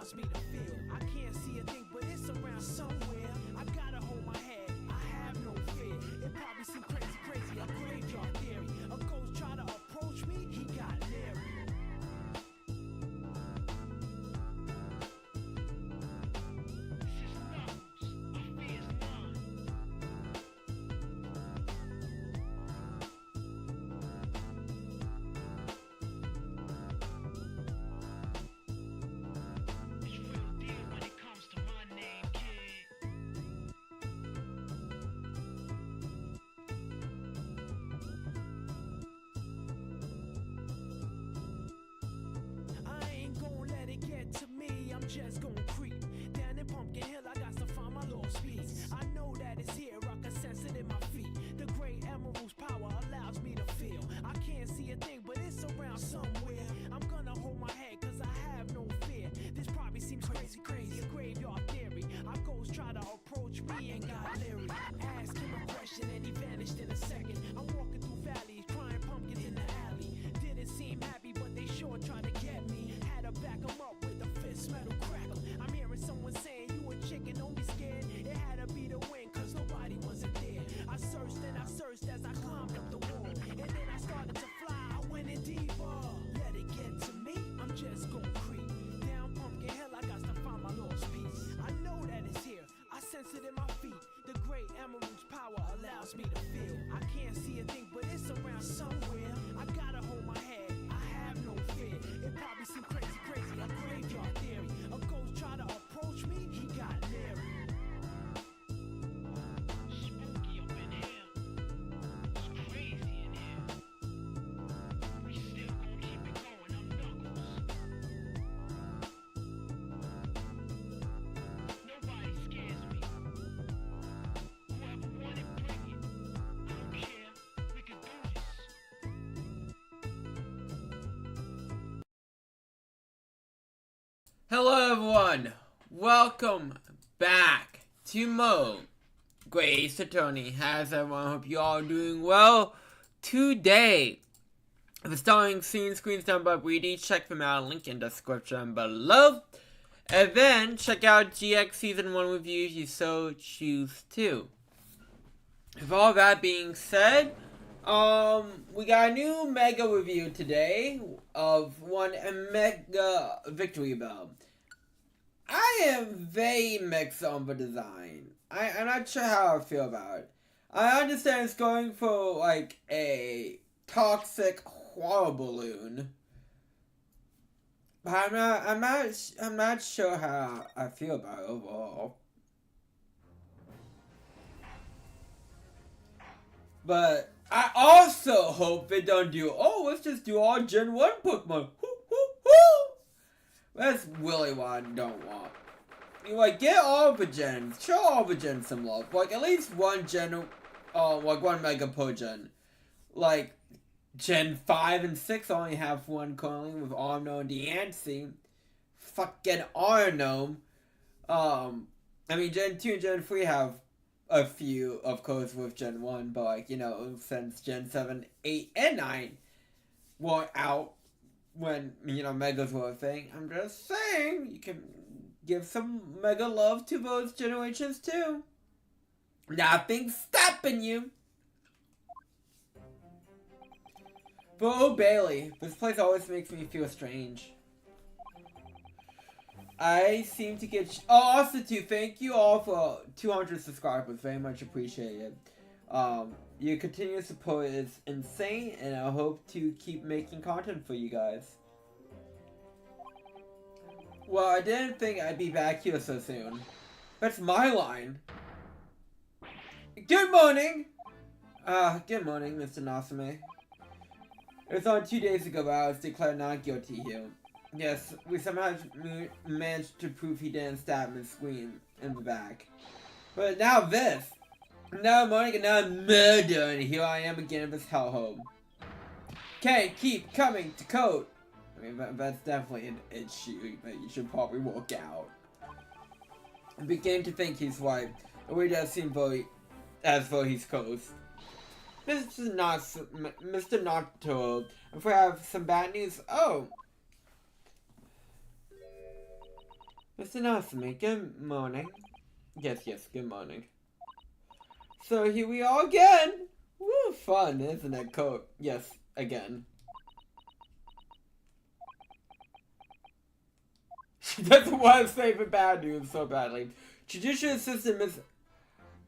allows me to feel. I can't see a thing, but it's around somewhere. I gotta hold my head, I have no fear. It probably seems crazy, a graveyard theory. A ghost try to approach me, he got leery. To me, I'm just gonna creep down in Pumpkin Hill. I got to find my lost piece. I know that it's here, I can sense it in my feet. The great emerald's power allows me to feel. I can't see a thing, but it's around somewhere. I'm gonna hold my head, cause I have no fear. This probably seems crazy, a graveyard theory. Our ghosts try to approach me and got leery. Ask him a question and he vanished in a second. I'm walking through valleys, crying pumpkins in the alley. Didn't seem happy, but they sure tried to get me. Had to back them up with a fist metal crackle. I'm hearing someone saying, you a chicken, don't be scared. It had to be the wind, cause nobody wasn't there. I searched and I searched as I climbed up the wall. And then I started to fly, I went in deeper. Let it get to me, I'm just gonna creep down Pumpkin Hill, I got to find my lost piece. I know that it's here, I sense it in my feet. The great emerald's power allows me to feel. I can't see a thing, but it's around somewhere. I gotta hold my head, I have no fear. It probably seems crazy, a graveyard theory. A ghost try to approach me, he got leery. Spooky up in here. It's crazy in here. We still gonna keep it going, I'm Knuckles. Nobody scares me. Whoever wanted, bring it. I don't care, we can do this. Hello everyone, welcome back to Mo Grace Attorney. How's everyone? Hope you all are doing well. Today, the starring screens done by Breedy. Check them out, link in the description below. And then check out GX Season 1 reviews you so choose to. With all that being said, we got a new mega review today of one Mega Victory Bell. I am very mixed on the design. I'm not sure how I feel about it. I understand it's going for like a toxic water balloon, but I'm not sure how I feel about it overall. But I also hope they don't do, oh, let's just do all Gen 1 Pokemon. That's really what I don't want. You like, get all the gens. Show all the gens some love. Like, at least one gen, like one Mega per gen. Like, Gen 5 and 6 only have one currently with Arno and Deancey. Fucking Arno. I mean, Gen 2 and Gen 3 have a few, of course, with Gen 1, but, like, you know, since Gen 7, 8, and 9 were out when, you know, Megas were a thing, I'm just saying, you can give some Mega love to those generations, too. Nothing's stopping you. But, oh, Bailey, this place always makes me feel strange. I seem to get... Oh, also, too, thank you all for 200 subscribers. Very much appreciated. Your continued support is insane, and I hope to keep making content for you guys. Well, I didn't think I'd be back here so soon. That's my line. Good morning! Good morning, Mr. Nasame. It was on 2 days ago that I was declared not guilty here. Yes, we somehow managed to prove he didn't stab Miss Queen in the back. But now this! Now morning and now murder, and here I am again in this hellhole. Can't keep coming to court! I mean, that's definitely an issue that you should probably work out. I began to think he's right. It really does seem as though he's close. Mr. Nato, if we have some bad news, oh! Mr. Nasumi, good morning. Yes, good morning. So here we are again! Woo, fun, isn't it? Yes, again. She doesn't want to say the bad news so badly. Judicial Assistant Miss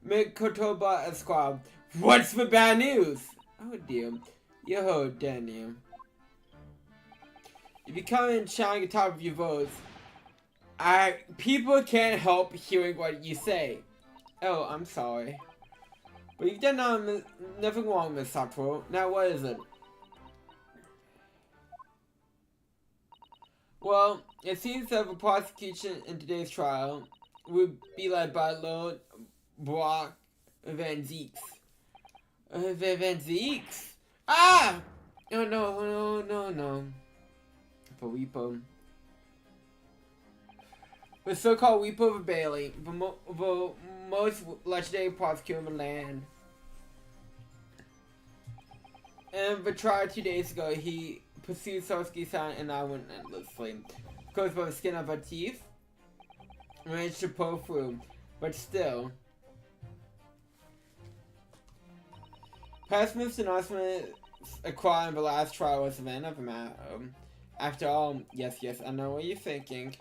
Mikotoba Esquire. What's the bad news? Oh dear. Yo, Daniel. If you come in shouting at the top of your voice, people can't help hearing what you say. Oh, I'm sorry. But you've done nothing wrong, Miss Sakura. Now what is it? Well, it seems that the prosecution in today's trial would be led by Lord Brock Van Zeeks. Van Zeeks? Ah! Oh no. For Weepo. The so-called Weepo of Bailey, the most legendary prosecutor in the land. And the trial 2 days ago, he pursued Sasuke-san and I went endlessly. Of course, by the skin of our teeth, managed to pull through, but still. Past announcement acquiring the last trial was the end of the matter. After all, yes, I know what you're thinking.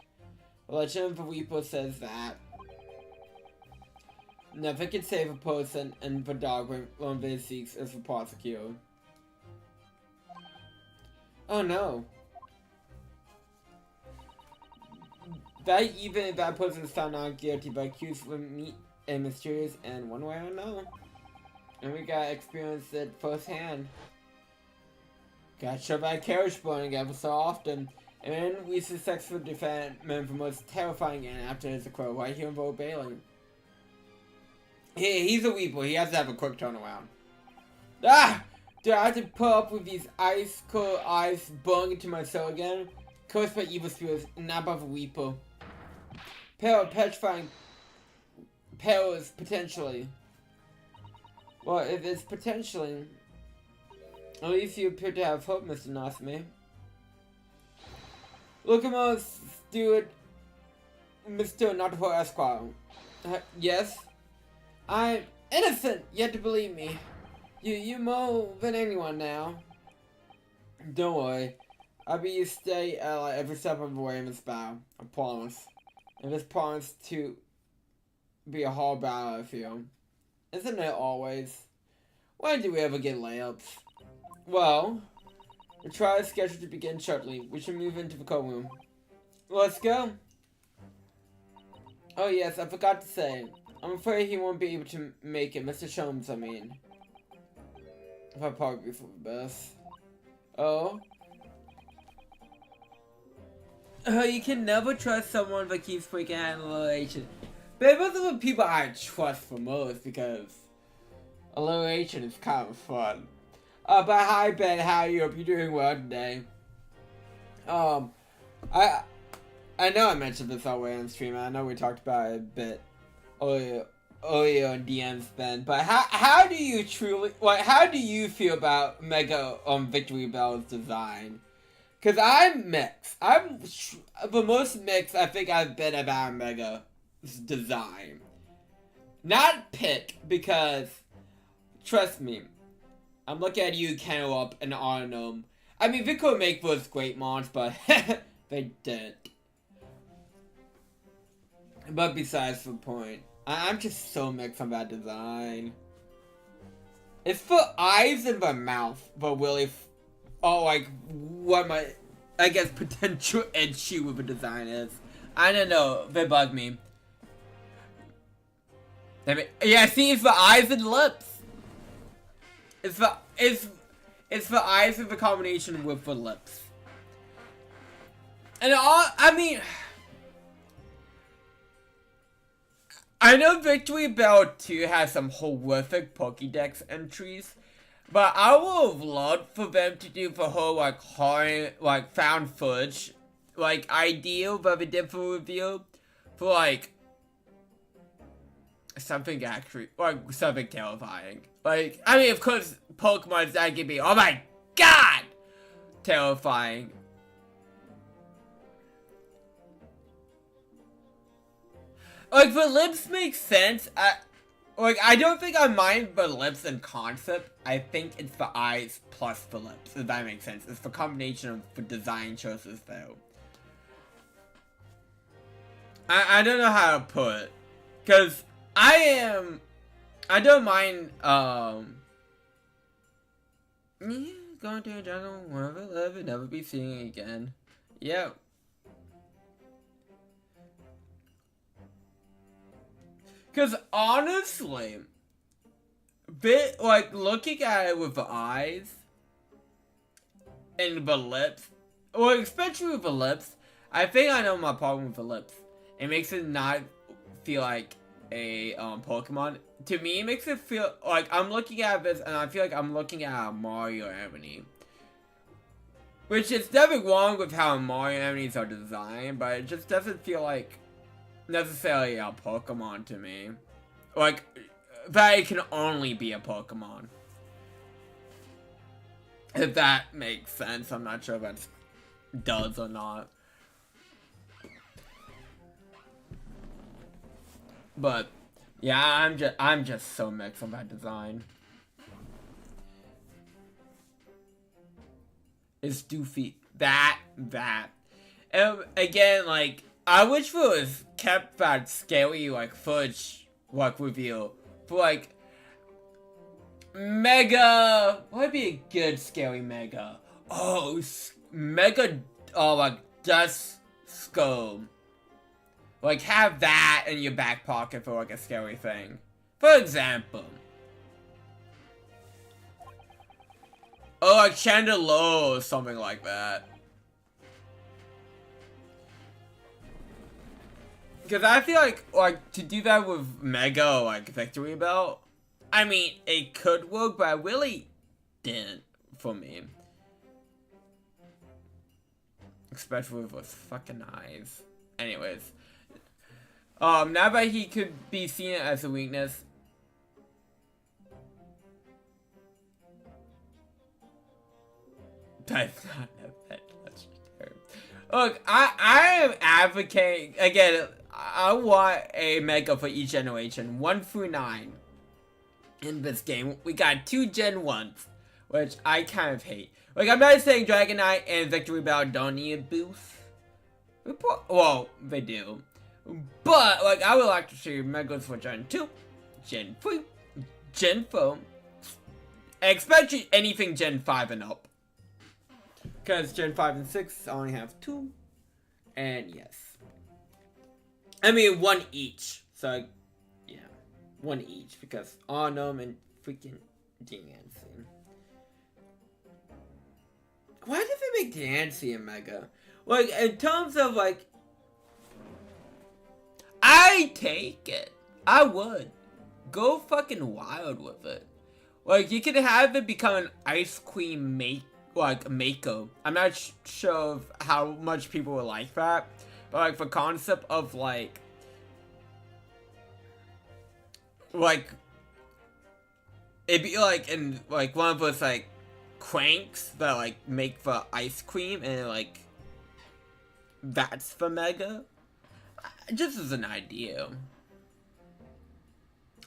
The legend of the Weepo says that nothing can save a person, and the dog when one of seeks is the prosecutor. Oh no. That even if that person is found not guilty but accused of meat and mysterious and one way or another. And we gotta experience it firsthand. Got shot by a carriage burning ever so often. And we successfully defend the most terrifying end after his occur right here in Vote Bailey. He's a weeple, he has to have a quick turnaround. Ah! Do I have to put up with these ice cold eyes burning into my soul again? Cursed by evil spirits, not by the weeple. Peril, petrifying perils, potentially. Well, if it's potentially, at least you appear to have hope, Mr. Nasumi. Look at my steward, Mr. Naruto Esquire. Yes? I'm innocent, yet to believe me. You more than anyone now. Don't worry. I'll be your stay ally every step of the way in this battle. I promise. And this promise to be a hard battle, I feel. Isn't it always? When do we ever get layups? Well, the trial is scheduled to begin shortly. We should move into the courtroom. Let's go. Oh yes, I forgot to say. I'm afraid he won't be able to make it. Mr. Sholmes, I mean. I'll probably be for the best. Oh? You can never trust someone that keeps breaking out in a relation. But those are the people I trust the most because alliteration is kind of fun. But hi Ben, how are you? Hope you're doing well today. I know I mentioned this already on stream. I know we talked about it a bit earlier in DMs, Ben. But how do you truly how do you feel about Mega Victory Bell's design? Cause I'm mixed. I'm the most mixed I think I've been about Mega's design. Not pick because trust me, I'm looking at you, Cantaloupe, and Arnum. I mean, they could make those great mons, but they didn't. But besides the point, I'm just so mixed on that design. It's the eyes and the mouth, but really, what my, I guess, potential issue with the design is. I don't know, they bug me. Yeah, see, it's the eyes and lips. It's the eyes of the combination with the lips. And I mean, I know Victory Bell 2 has some horrific Pokédex entries, but I would have loved for them to do the whole horror, found footage, ideal that they did for reveal, for something actually, something terrifying. I mean, of course, Pokemon's that can be, oh my god, terrifying. Like, the lips make sense. I don't think I mind the lips in concept. I think it's the eyes plus the lips, if that makes sense. It's the combination of the design choices, though. I don't know how to put it. Because I don't mind, going to a jungle, wherever live, and never be seeing again. Yep. Because honestly, looking at it with the eyes and the lips, or especially with the lips, I think I know my problem with the lips. It makes it not feel like a Pokemon. To me, it makes it feel like I'm looking at this and I feel like I'm looking at a Mario Amity. Which is nothing wrong with how Mario Amities are designed, but it just doesn't feel like necessarily a Pokemon to me. Like, that it can only be a Pokemon. If that makes sense, I'm not sure if that does or not. But yeah, I'm just so mixed on that design. It's doofy. That. Again, like, I wish it was kept that scary, like, fudge, like, reveal. For, like, Mega. What would be a good scary Mega? Oh, Mega, like, Dust Skull. Like, have that in your back pocket for, like, a scary thing. For example. Oh, like Chandelier or something like that. Because I feel like, to do that with Mega, like, Victory Belt, I mean, it could work, but it really didn't for me. Especially with those fucking eyes. Anyways. Now that he could be seen as a weakness. That's not a pet touch. Look, I am advocating, again, I want a Mega for each generation, 1 through 9. In this game, we got 2 Gen 1s, which I kind of hate. Like, I'm not saying Dragonite and Victory Belt don't need a boost. Well, they do. But, like, I would like to see Megas for Gen 2, Gen 3, Gen 4, especially anything Gen 5 and up. Because Gen 5 and 6 only have 2. And yes. I mean, 1 each. So, yeah. 1 each. Because Arnhem and freaking Dancy. Why did they make Dancy a Mega? Like, in terms of, like, I take it. I would. Go fucking wild with it. Like, you could have it become an Ice Queen Mako. I'm not sure of how much people would like that. But, like, the concept of, like, it'd be, like, in, like, one of those, like, cranks that, like, make the ice cream, and, like, that's the Mega. Just as an idea.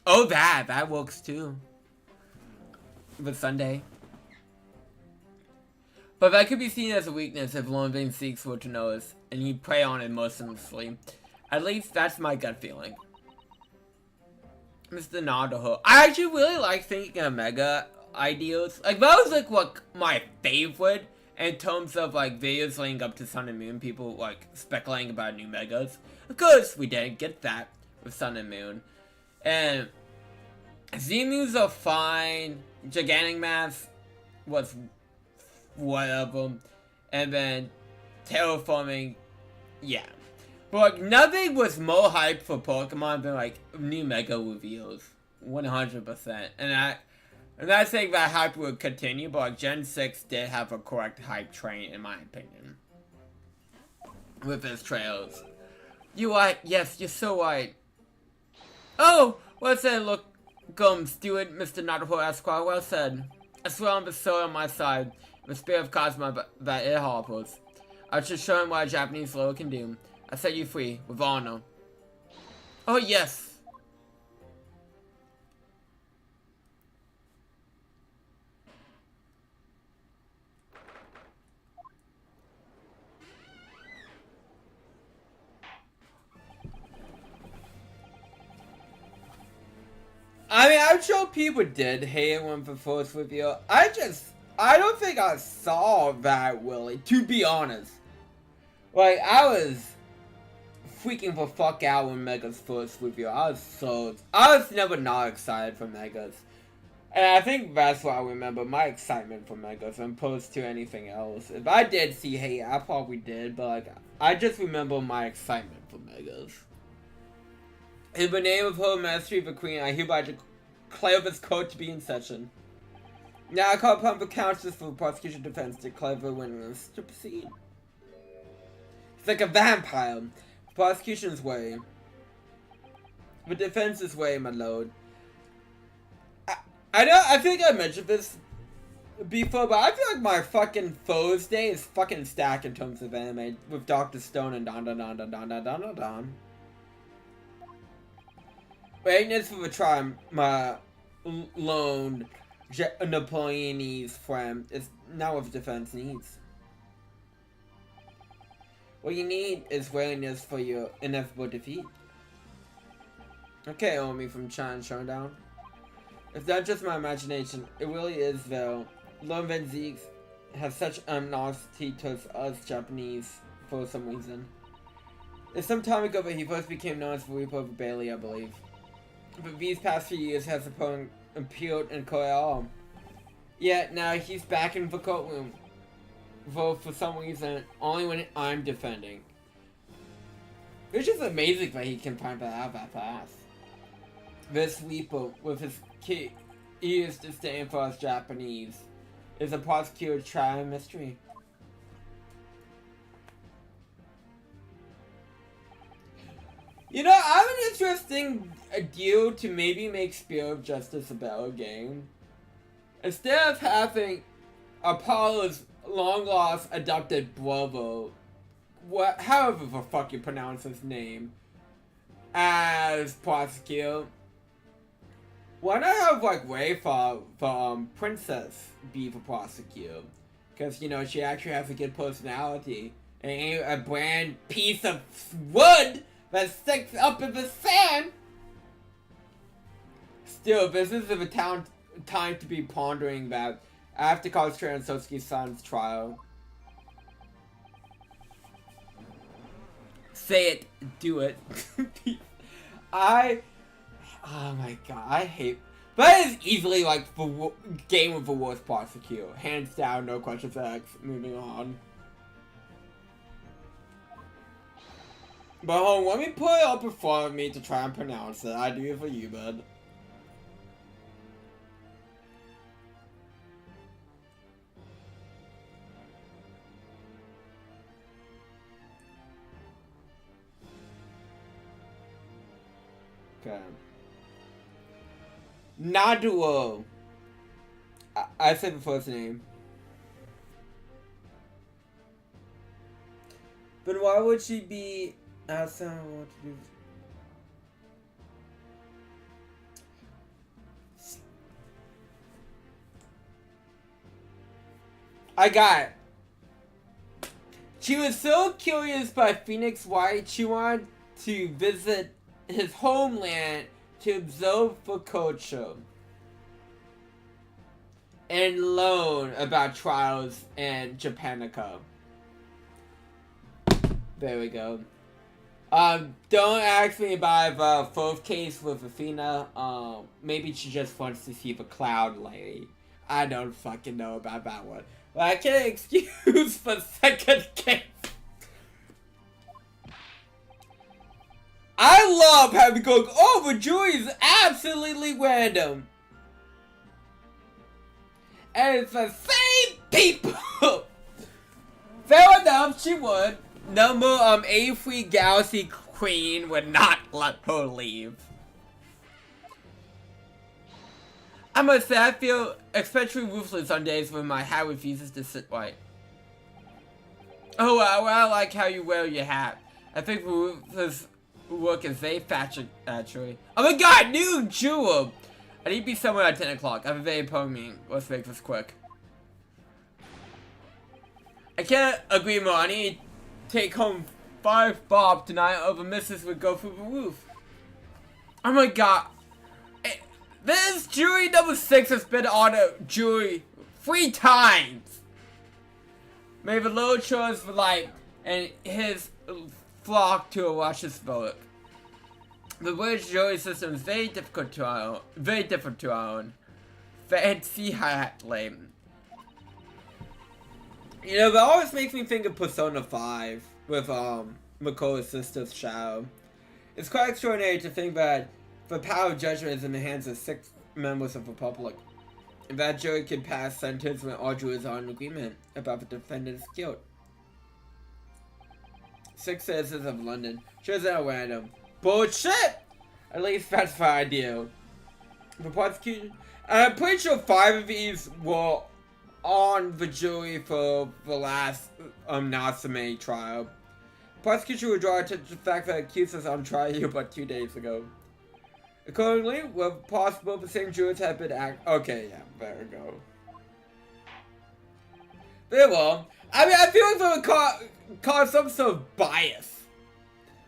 Oh, that works, too. The Sunday. But that could be seen as a weakness if Lone seeks were to notice, and he'd prey on it mercilessly. At least that's my gut feeling. Mr. Nadaho. I actually really like thinking of Mega ideas. Like, that was like what my favorite in terms of like videos leading up to Sun and Moon. People like speculating about new Megas. Of course, we didn't get that with Sun and Moon. And Z-Moves are fine. Gigantic Mass was whatever. And then Terraforming, yeah. But like, nothing was more hype for Pokemon than like new Mega reveals. 100%. And I'm not saying that hype would continue, but like Gen 6 did have a correct hype train in my opinion. With its trails. You right, yes, you're so right. Oh, well said, look, Stuart, Mr. Nadaho Esquire, well said. I swear on the soul on my side, the spirit of Cosmo that it harbors. I should show him what a Japanese lord can do. I set you free, with honor. Oh, yes. I mean, I'm sure people did hate it when the first reveal. I don't think I saw that really, to be honest. Like, I was freaking the fuck out when Mega's first reveal. I was never not excited for Mega's. And I think that's what I remember, my excitement for Mega's, opposed to anything else. If I did see hate, I probably did, but like, I just remember my excitement for Mega's. In the name of her mastery of the queen, I hereby declare this court to be in session. Now I call upon the counsels for the prosecution defense to declare the witness to proceed. It's like a vampire. The prosecution's way. The defense's way, my lord. I think I mentioned this before, but I feel like my fucking Thursday is fucking stacked in terms of anime with Dr. Stone and Don. Readiness for the trial, my lone Napoleonese friend, is not what the defense needs. What you need is readiness for your inevitable defeat. Okay, Omi from China Showdown. It's not just my imagination, it really is though. Lone Van Zeeks has such animosity towards us Japanese for some reason. It's some time ago that he first became known as the Reaper of Bailey, I believe. But these past few years has appealed in Korea. Yet now he's back in the courtroom. Though for some reason, only when I'm defending. It's just amazing that he can find that out that fast. This Reaper, with his ears disdain for us Japanese, is a prosecutor's trial mystery. You know, I have an interesting deal to maybe make Spear of Justice a better game. Instead of having Apollo's long-lost adopted brother, however the fuck you pronounce his name, as prosecutor, why not have, like, Ray for Princess be the prosecutor? Because, you know, she actually has a good personality. And ain't a bland piece of wood that sticks up in the sand! Still, this is the time to be pondering that after College Transowski's son's trial. Say it, do it. Oh my god, I hate. That is easily like the game with the worst prosecutor. Hands down, no questions asked. Moving on. But hold on, let me put it up in front of me to try and pronounce it. I do it for you, bud. Okay. Naduo. I said the first name. But why would she be outside of what to do? I got it. She was so curious by Phoenix White, she wanted to visit his homeland to observe the culture and learn about trials in Japanica. There we go. Don't ask me about the fourth case with Athena. Maybe she just wants to see the cloud lady. I don't fucking know about that one. But I can't excuse the second case. I love having going, oh, the jury is absolutely random. And it's the same people. Fair enough, she would. Number 83 Galaxy Queen would not let her leave. I must say, I feel especially ruthless on days when my hat refuses to sit right. Oh, well, I like how you wear your hat. I think the ruthless work is very fast, actually. Oh my god, new Duel! I need to be somewhere at 10 o'clock. I have a very important meeting. Let's make this quick. I can't agree more. I need to take home 5 bob tonight or the missus would go through the roof. Oh my god. This jury number 6 has been on a jury 3 times. Made the little choice for life and his flock to a luscious vote. The British jury system is very difficult to our own, very different to our own. Fancy hat lame. You know, that always makes me think of Persona 5 with McCoy's sister's Shadow. It's quite extraordinary to think that the power of judgment is in the hands of 6 members of the public. And that jury can pass sentence when all jurors are in agreement about the defendant's guilt. 6 citizens of London. Chosen at random. Bullshit! At least that's the idea. The prosecution. I'm pretty sure 5 of these were on the jury for the last Natsume trial. Prosecution would draw attention to the fact that accused was on trial here but 2 days ago. Accordingly, where possible, the same jurors have been okay, yeah, there we go. Very well. I mean, I feel like they would cause some sort of bias.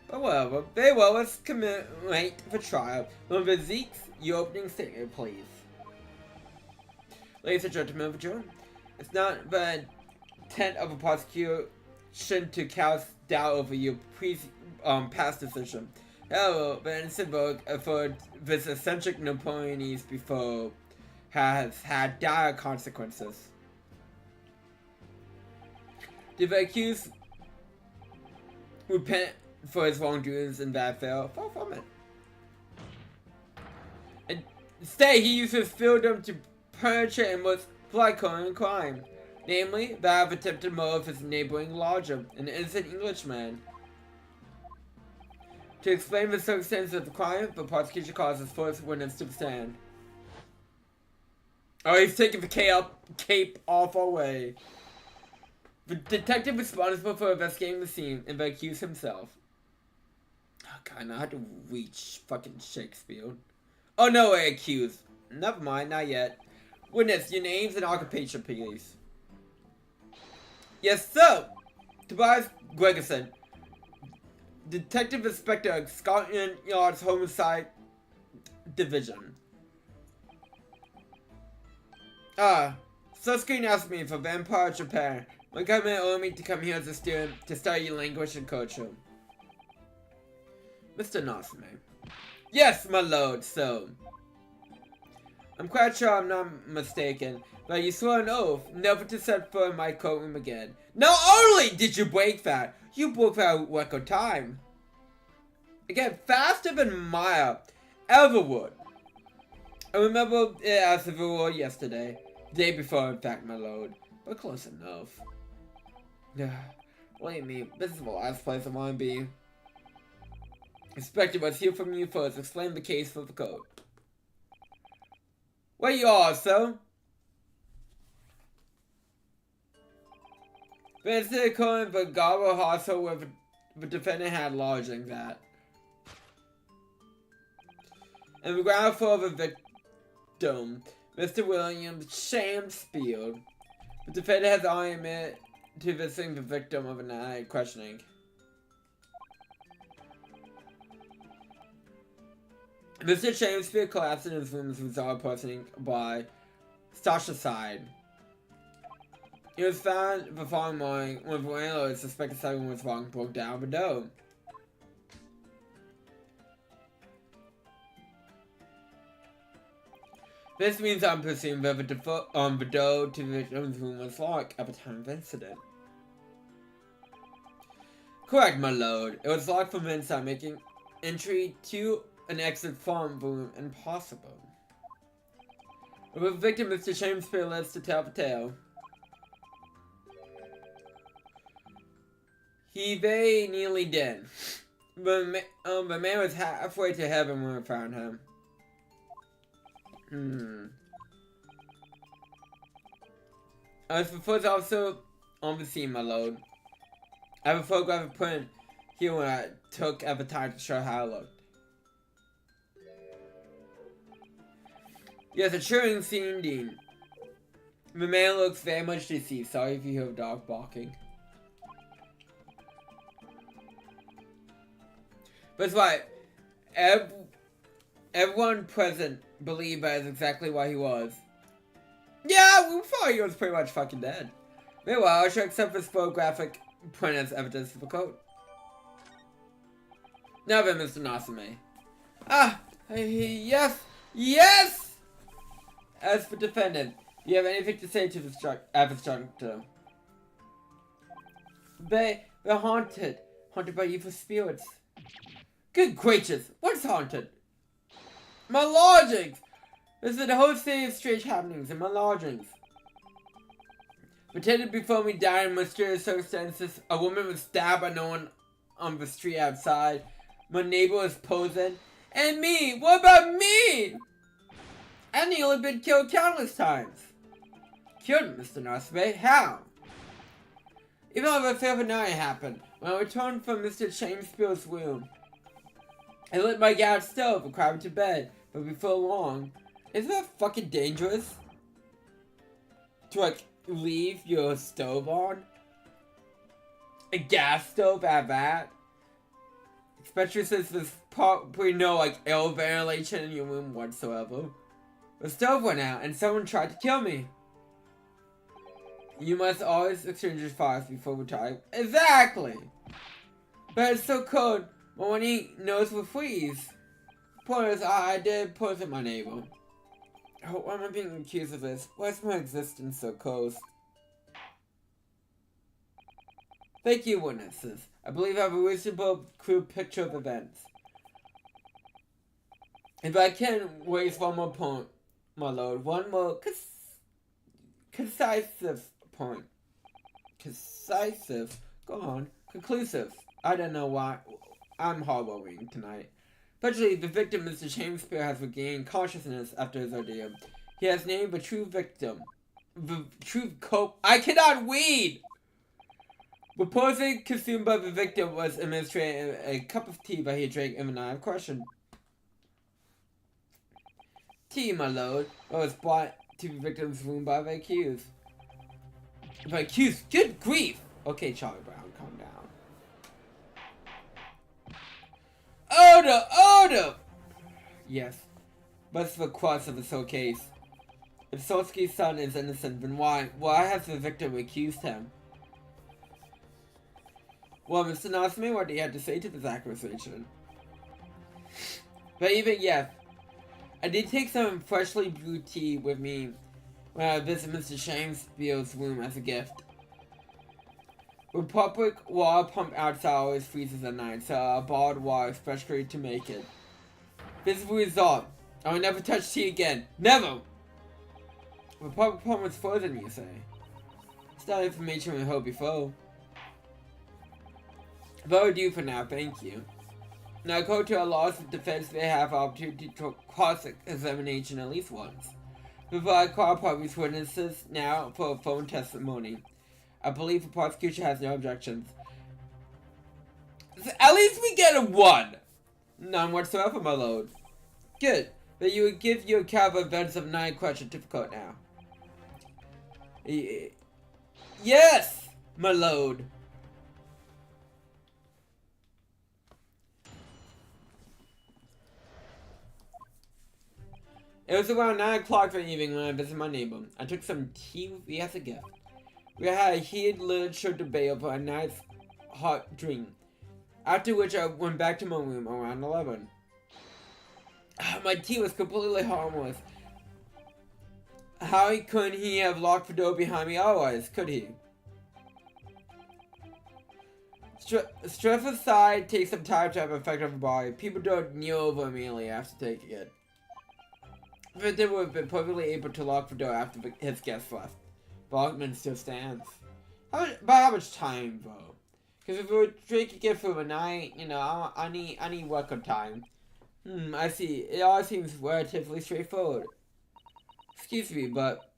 But whatever. Very well, let's commemorate the trial. Remember, Zeke's, your opening statement, please. Ladies and gentlemen of the jury, it's not the intent of a prosecution to cast doubt over your past decision. However, the innocent vote for this eccentric Napoleonese before has had dire consequences. Did the accused repent for his wrongdoings and that fail? Far from it. Instead, he used his freedom to perpetrate a most black-current crime, namely that of attempted murder of his neighboring lodger, an innocent Englishman. To explain the circumstances of the crime, the prosecution calls his first witness to the stand. Oh, he's taking the cape off already. The detective responsible for investigating the scene and the accused himself. Oh god, I had to reach fucking Shakespeare. Oh no, accused. Never mind, not yet. Witness, your names and occupation, please. Yes, sir. Tobias Gregerson. Detective Inspector, Scotland Yard's Homicide Division. Sunscreen asked me for Vampire Japan. My government ordered me to come here as a student to study language and culture. Mr. Natsume. Yes, my lord, so. I'm quite sure I'm not mistaken, but you swore an oath never to set foot in my courtroom again. Not only did you break that, you broke that record time. Again, faster than Maya ever would. I remember it as if it were yesterday. The day before, in fact, my lord. But close enough. Believe me, this is the last place I want to be. Inspector, let's hear from you first. Explain the case for the court. Where you are, sir? Visit occurring the Garber household where the defendant had lodgings at. And the ground floor of the victim, Mr. William Shakespeare. The defendant has already admitted to visiting the victim of a night questioning. Mr. Shakespeare collapsed in his room as a result of poisoning by Sasha's side. He was found the following morning when the landlord suspected something was wrong and broke down the door. This means I'm presuming that the door to the victim's room was locked at the time of the incident. Correct, my lord. It was locked from the inside, making entry to an exit from the room impossible. The victim, Mr. Shakespeare, lives to tell the tale. He very nearly did. The man was halfway to heaven when we found him. I was the first officer on the scene, my lord. I have a photographic print here when I took ever time to show how it looked. Yes, a chilling scene, Dean. The man looks very much deceased. Sorry if you hear a dog barking. But it's right. Everyone present believed that is exactly what he was. Yeah, we thought he was pretty much fucking dead. Meanwhile, I should accept this photographic print as evidence of the code. Now then, Mr. Nasame. Yes! Yes! As for defendant, do you have anything to say to the abstract? They're haunted. Haunted by evil spirits. Good gracious, what's haunted? My lodgings! There's a whole series of strange happenings in my lodgings. Pretended before me died in mysterious circumstances. A woman was stabbed by no one on the street outside. My neighbor was posing. And me! What about me? I nearly been killed countless times. Killed, Mr. Nasbe? How? Even on the 5th night happened, when I returned from Mr. Shakespeare's room. I lit my gas stove and climbed to bed, but before long, isn't that fucking dangerous? To like, leave your stove on? A gas stove at that? Especially since there's probably no like air ventilation in your room whatsoever. The stove went out and someone tried to kill me. You must always exchange your fires before retiring. Exactly! But it's so cold, my one nose will freeze. Pointers, I did poison my neighbor. Oh, why am I being accused of this? Why is my existence so close? Thank you, witnesses. I believe I have a reasonable, crude picture of events. If I can raise one more point, my lord, one more concisive point. Concisive? Go on. Conclusive. I don't know why. I'm hollowing tonight. Fortunately, the victim, Mr. Shakespeare, has regained consciousness after his ordeal. He has named the true victim. The true I cannot read! The poison consumed by the victim was administered a cup of tea that he drank in the night of question. Tea, my lord, was brought to the victim's room by the accused. The accused? Good grief! Okay, Charlie Brown, calm down. Order! Yes, but it's the crux of this whole case. If Solsky's son is innocent, then why has the victim accused him? Well, Mr. Nasme, what do you have to say to this accusation? But even yes, I did take some freshly brewed tea with me when I visited Mr. Shakespeare's room as a gift. The public water pump outside always freezes at night, so I borrowed water especially to make it. This is the result. I will never touch tea again. Never! The public pump was frozen, you say? It's not information we heard before. But I do for now, thank you. Now, according to our laws of defense, they have opportunity to cross-examination at least once. Before I call upon these witnesses now for a phone testimony. I believe the prosecution has no objections. So at least we get a 1! None whatsoever, my lord. Good. But you would give your account of events of night question difficult now. Yes, my lord. It was around 9 o'clock that evening when I visited my neighbor. I took some tea with me as a gift. We had a heated literature debate over a nice hot drink. After which I went back to my room around 11. My tea was completely harmless. How couldn't he have locked the door behind me otherwise, could he? Stress aside, take some time to have effect on the body. People don't kneel over immediately after taking it. Victor would have been perfectly able to lock the door after his guest left. Bogman still stands. How much time, though? Because if we were drinking it for the night, you know, I need welcome time. I see. It all seems relatively straightforward. Excuse me, but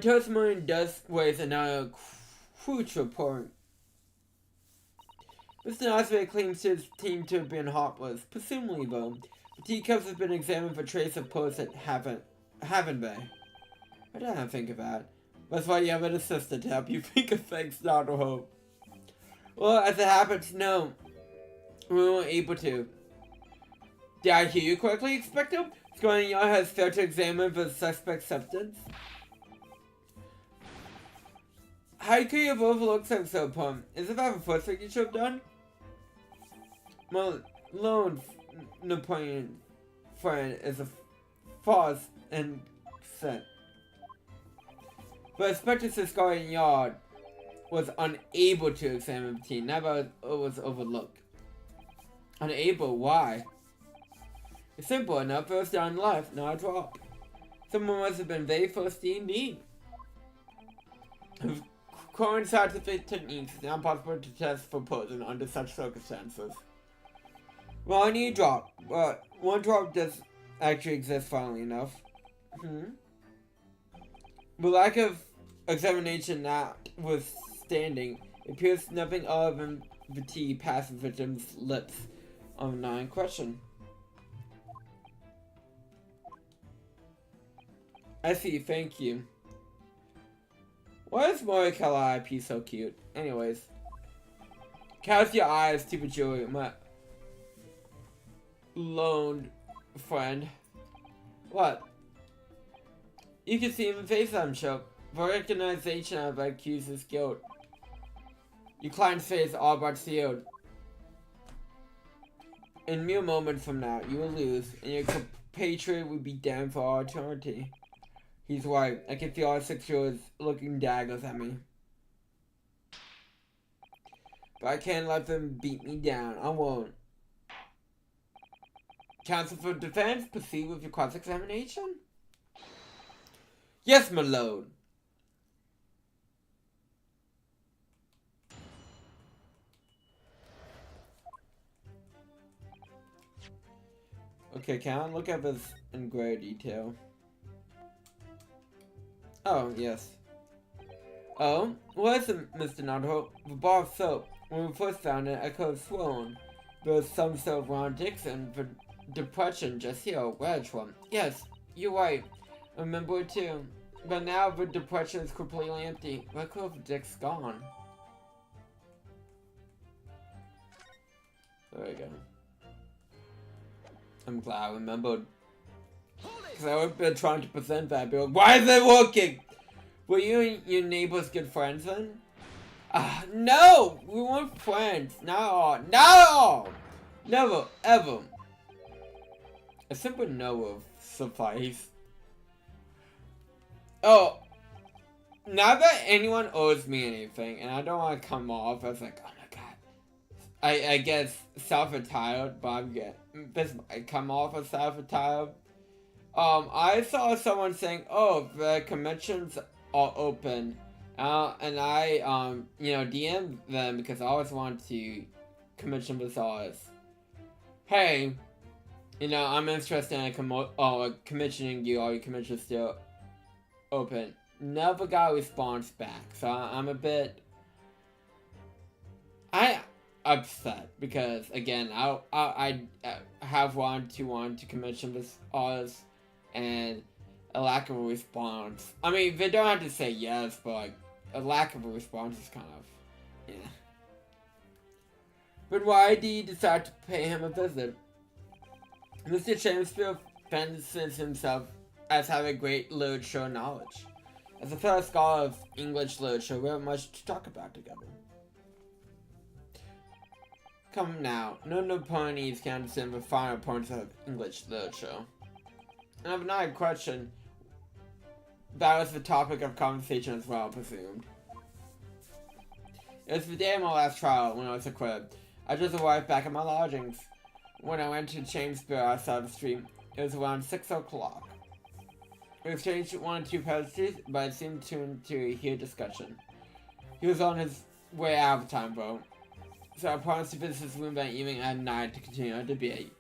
testimony does raise another crucial point. Mr. Oswald claims his team to have been heartless. Presumably, though, the teacups have been examined for trace of posts that haven't they? I didn't think of that. That's why you have an assistant to help you think of things, not to hope. Well, as it happens, no. We weren't able to. Did I hear you correctly, Inspector? Scotland Yard has failed to examine the suspect's substance. How could you have overlooked something so important? Is it that the first thing you should have done? My lone Napoleon friend is a false and set. But Inspector to Scotland Yard was unable to examine the team. Never was overlooked. Unable? Why? It's simple enough. First down left, not a drop. Someone must have been very thirsty indeed. With current scientific techniques, it's not possible to test for poison under such circumstances. Well, I need a drop, but one drop does actually exist, funnily enough. The lack of examination notwithstanding, it appears nothing other than the tea passed the victim's lips on the night in question. I see, thank you. Why is Morikawa IP so cute? Anyways. Cast your eyes to the jury, my lone friend. What? You can see him in face, I'm sure. For recognition of the accuser's guilt. Your client's face all but sealed. In mere moments from now, you will lose, and your compatriot will be damned for all eternity. He's right. I can see all 6 years looking daggers at me. But I can't let them beat me down. I won't. Counsel for defense, proceed with your cross-examination? Yes, my lord. Okay, can I look at this in greater detail? Oh, yes. Oh, what is it, Mr. Nodhope? The bar of soap. When we first found it, I could have sworn there was some soap around Dixon for depression just here, a wedge one. Yes, you're right. I remember it too. But now the depression is completely empty. Where could have Dick's gone? There we go. I'm glad I remembered. Because I would have been trying to present that, be like, why is it working? Were you and your neighbors good friends then? No! We weren't friends. Not at all. Not at all! Never, ever. A simple no will suffice. Oh. Not that anyone owes me anything, and I don't want to come off as like, oh my god. I guess self-entitled, but I'm getting this might come off as self-entitled. I saw someone saying, oh, the conventions are open. And I, DM'd them because I always want to commission bazaars. Hey, I'm interested in commissioning you, or your commission's still open. Never got a response back, so I'm a bit upset because again, I have wanted to commission bazaars, and a lack of a response. I mean, they don't have to say yes, but like a lack of a response is kind of, yeah. But why did you decide to pay him a visit? Mr. Shakespeare fancies himself as having great literature knowledge. As a fellow scholar of English literature, we have much to talk about together. Come now, no Napoleons can understand the finer points of English literature. And I have another question. That was the topic of conversation as well, presumed. It was the day of my last trial when I was acquitted. I just arrived back at my lodgings. When I went to Chambers outside the street, it was around 6 o'clock. We exchanged one or two pleasantries, but I seemed to hear discussion. He was on his way out of the time boat, so I promised to visit his room that evening at night to continue our debate.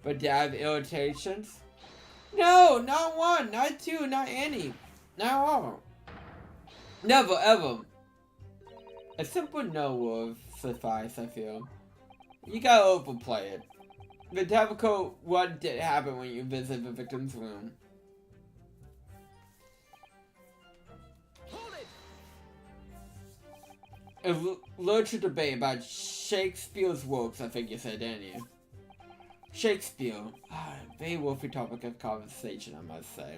But did I have irritations? No, not one, not two, not any. Not all. Never, ever. A simple no will suffice, I feel. You gotta overplay it. The difficult what did happen when you visit the victim's room. A literature debate about Shakespeare's works, I think you said, didn't you? Shakespeare. Very worthy topic of conversation, I must say.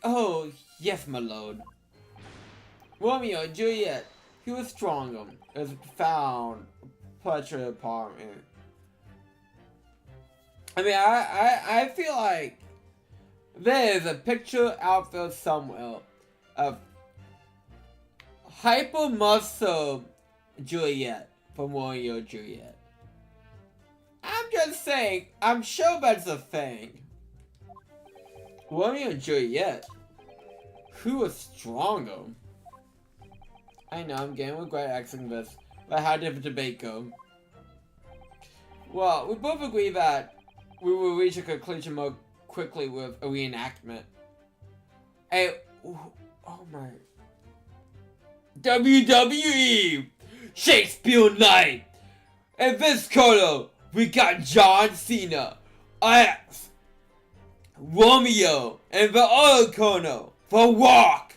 Oh, yes, my lord. Romeo and Juliet. He was stronger. It was a profound pleasure upon me. I mean, I feel like there is a picture out there somewhere of hyper muscle Juliet from Romeo and Juliet. I'm just saying, I'm sure that's a thing. Romeo and Juliet? Who was stronger? I know, I'm getting a great accent this, but how did the debate go? Well, we both agree that we will reach a conclusion more quickly with a reenactment. Hey, oh my. WWE! Shakespeare Night! In this corner, we got John Cena as Romeo, and the other corner, The Rock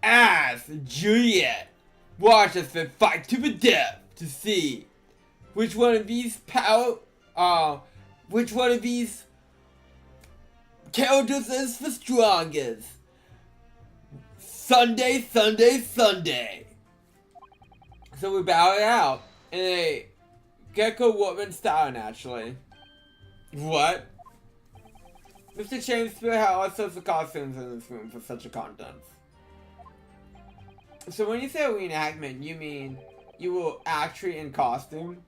as Juliet. Watch us then fight to the death to see which one of these which one of these characters is the strongest. Sunday, Sunday, Sunday. So we bow it out in a Gecko Woman style, naturally. What? Mr. Shakespeare had all sorts of costumes in this room for such a content. So when you say reenactment, you mean you were actually in costume?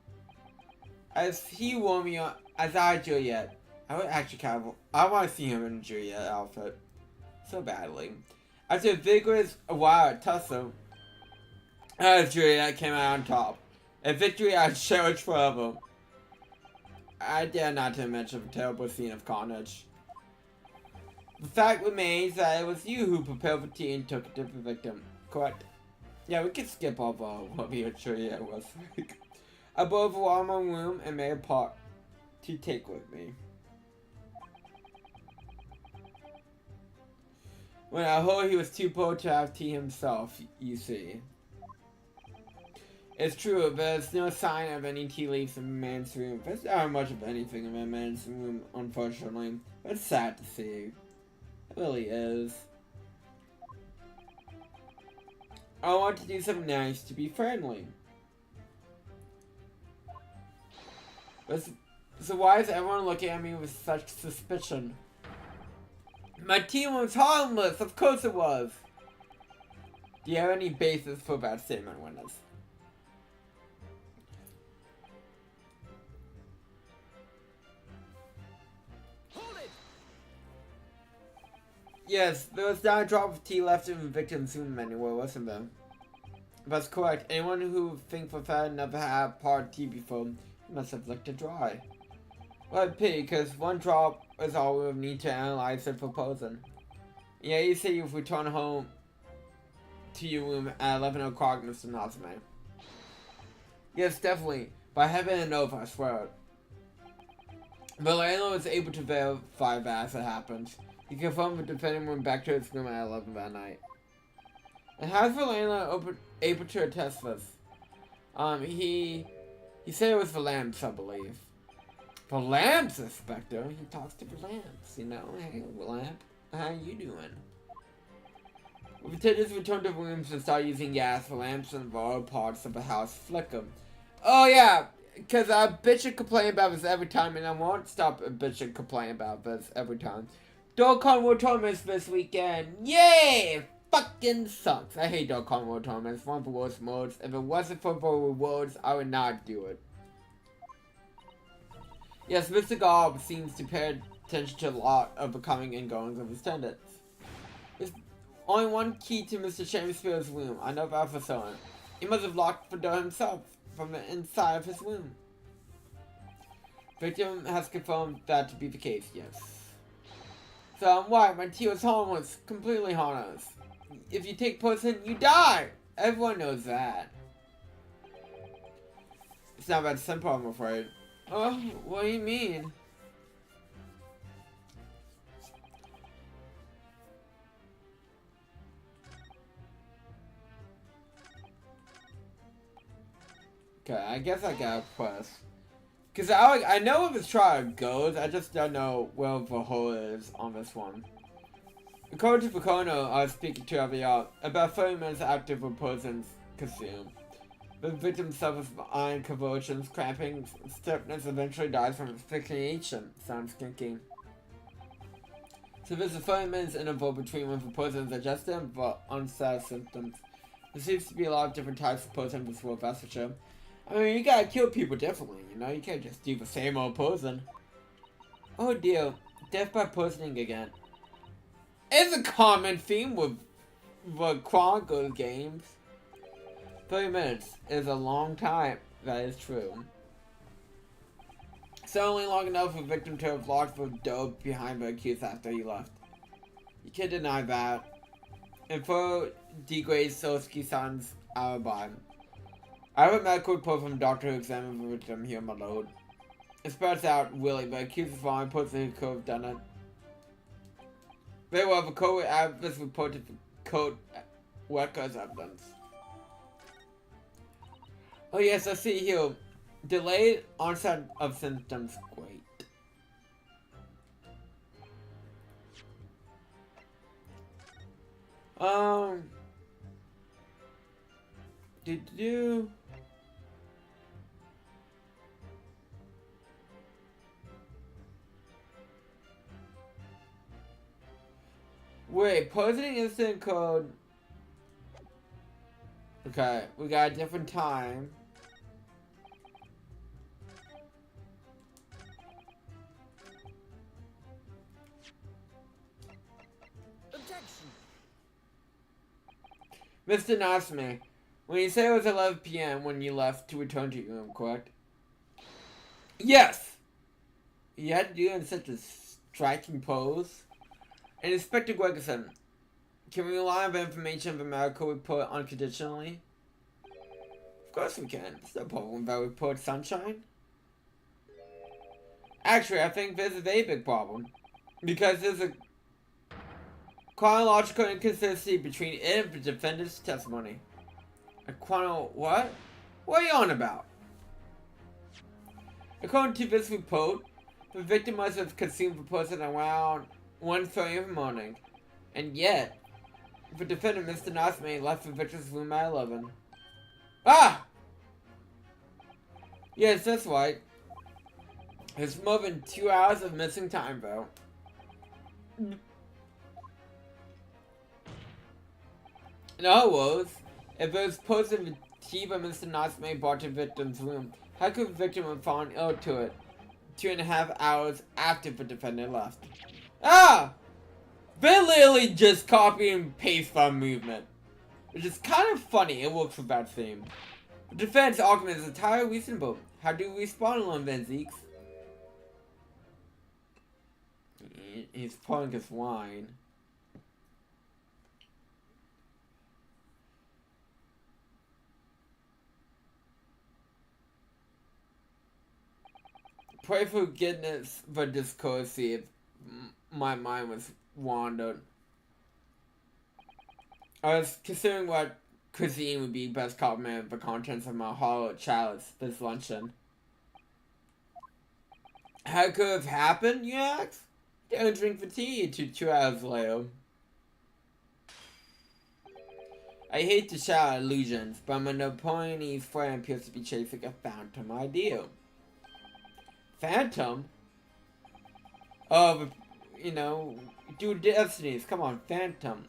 As he Romeo, as I Juliet. I would actually I want to see him in a Juliet outfit. So badly. After a vigorous wild tussle, as Juliet came out on top. A victory I cherish forever. I dare not to mention the terrible scene of carnage. The fact remains that it was you who prepared the tea and took it to the victim. Correct? Yeah, we can skip over what we actually was like. I brought the wall in my room and made a pot to take with me. When I heard he was too poor to have tea himself, you see. It's true, there's no sign of any tea leaves in the man's room. There's not much of anything in the man's room, unfortunately. It's sad to see. It really is. I want to do something nice to be friendly. So why is everyone looking at me with such suspicion? My team was harmless, of course it was. Do you have any basis for that statement, Winners? Yes, there was not a drop of tea left in the victim's room anywhere, wasn't there? That's correct. Anyone who thinks the fat never had part tea before must have licked it dry. What a pity, because one drop is all we would need to analyze it for poison. Yeah, you say you've returned home to your room at 11 o'clock, Mr. Natsume. Yes, definitely. By heaven and oath, I swear it. The landlord was able to verify that as it happened. He confirmed the defendant went back to his room at 11 that night. And how's the landlord able to attest this? He said it was the lamps, I believe. The lamps, Inspector? He talks to the lamps, you know? Hey, lamp, how you doing? When the tenants returned to rooms and started using gas, the lamps in the lower parts of the house flickered. Oh yeah, because I bitch and complain about this every time, and I won't stop bitching and complaining about this every time. Dokkan World Tournaments this weekend. Yay! Fucking sucks. I hate Dokkan World Tournaments. One of the worst modes. If it wasn't for the rewards, I would not do it. Yes, Mr. Gobb seems to pay attention to a lot of the coming and goings of his tenants. There's only one key to Mr. Shakespeare's room. I know that for certain. He must have locked the door himself from the inside of his room. Victim has confirmed that to be the case, yes. So I'm right, my tea was harmless, completely harmless. If you take poison, you die! Everyone knows that. It's not that simple, I'm afraid. Oh, what do you mean? Okay, I guess I got a quest. Cause I know if this trial goes, I just don't know where the hole is on this one. According to Pacono, I was speaking to Aviat, about 30 minutes after the poison's consumed. The victim suffers from iron convulsions, cramping, stiffness, eventually dies from asphyxiation. Sounds kinky. So there's a 30 minutes interval between when the poison is digested and the onset of symptoms. There seems to be a lot of different types of poison in this world, that's for sure. I mean, you gotta kill people differently, you know? You can't just do the same old poison. Oh dear, death by poisoning again. It's a common theme with the Chronicles games. 30 minutes is a long time, that is true. So only long enough for the victim to have locked the door behind the accused after he left. You can't deny that. Info degrades Solsky-san's alibi. I have a medical report from a doctor who examined the victim here on my load. It spells out Willie, but accused of following person who could have done it. Very well, the code add this report to the code workers evidence. Oh yes, I see here. Delayed onset of symptoms. Great. Wait, poisoning incident code. Okay, we got a different time. Objection. Mr. Nasme, when you say it was 11 p.m. when you left to return to your room, correct? Yes! You had to do it in such a striking pose. And Inspector Gregerson, can we rely on the information of the medical report unconditionally? Of course we can. There's no problem with that report, Sunshine. Actually, I think there's a very big problem. Because there's a chronological inconsistency between it and the defendant's testimony. A what? What are you on about? According to this report, the victim must have consumed the poison around 1:30 in the morning. And yet, the defendant, Mr. Nasme, left the victim's room at 11. Ah! Yes, that's right. It's more than 2 hours of missing time, though. In other words, if it was poison the tea by Mr. Nasme brought to the victim's room, how could the victim have fallen ill to it 2.5 hours after the defendant left? Ah! They literally just copy and paste from movement. Which is kind of funny, it works with that theme. The defense argument is entirely reasonable. How do we respond on then, Zeeks? He's pouring his wine. Pray for forgiveness for discourtesy if my mind was wandered. I was considering what cuisine would be best complement of the contents of my hollow chalice this luncheon. How could it have happened, you ask? Don't drink the tea until 2 hours later. I hate to shout at illusions, but my Napoleonese friend appears to be chasing a phantom idea. Phantom? Oh, you know, do destinies. Come on, Phantom.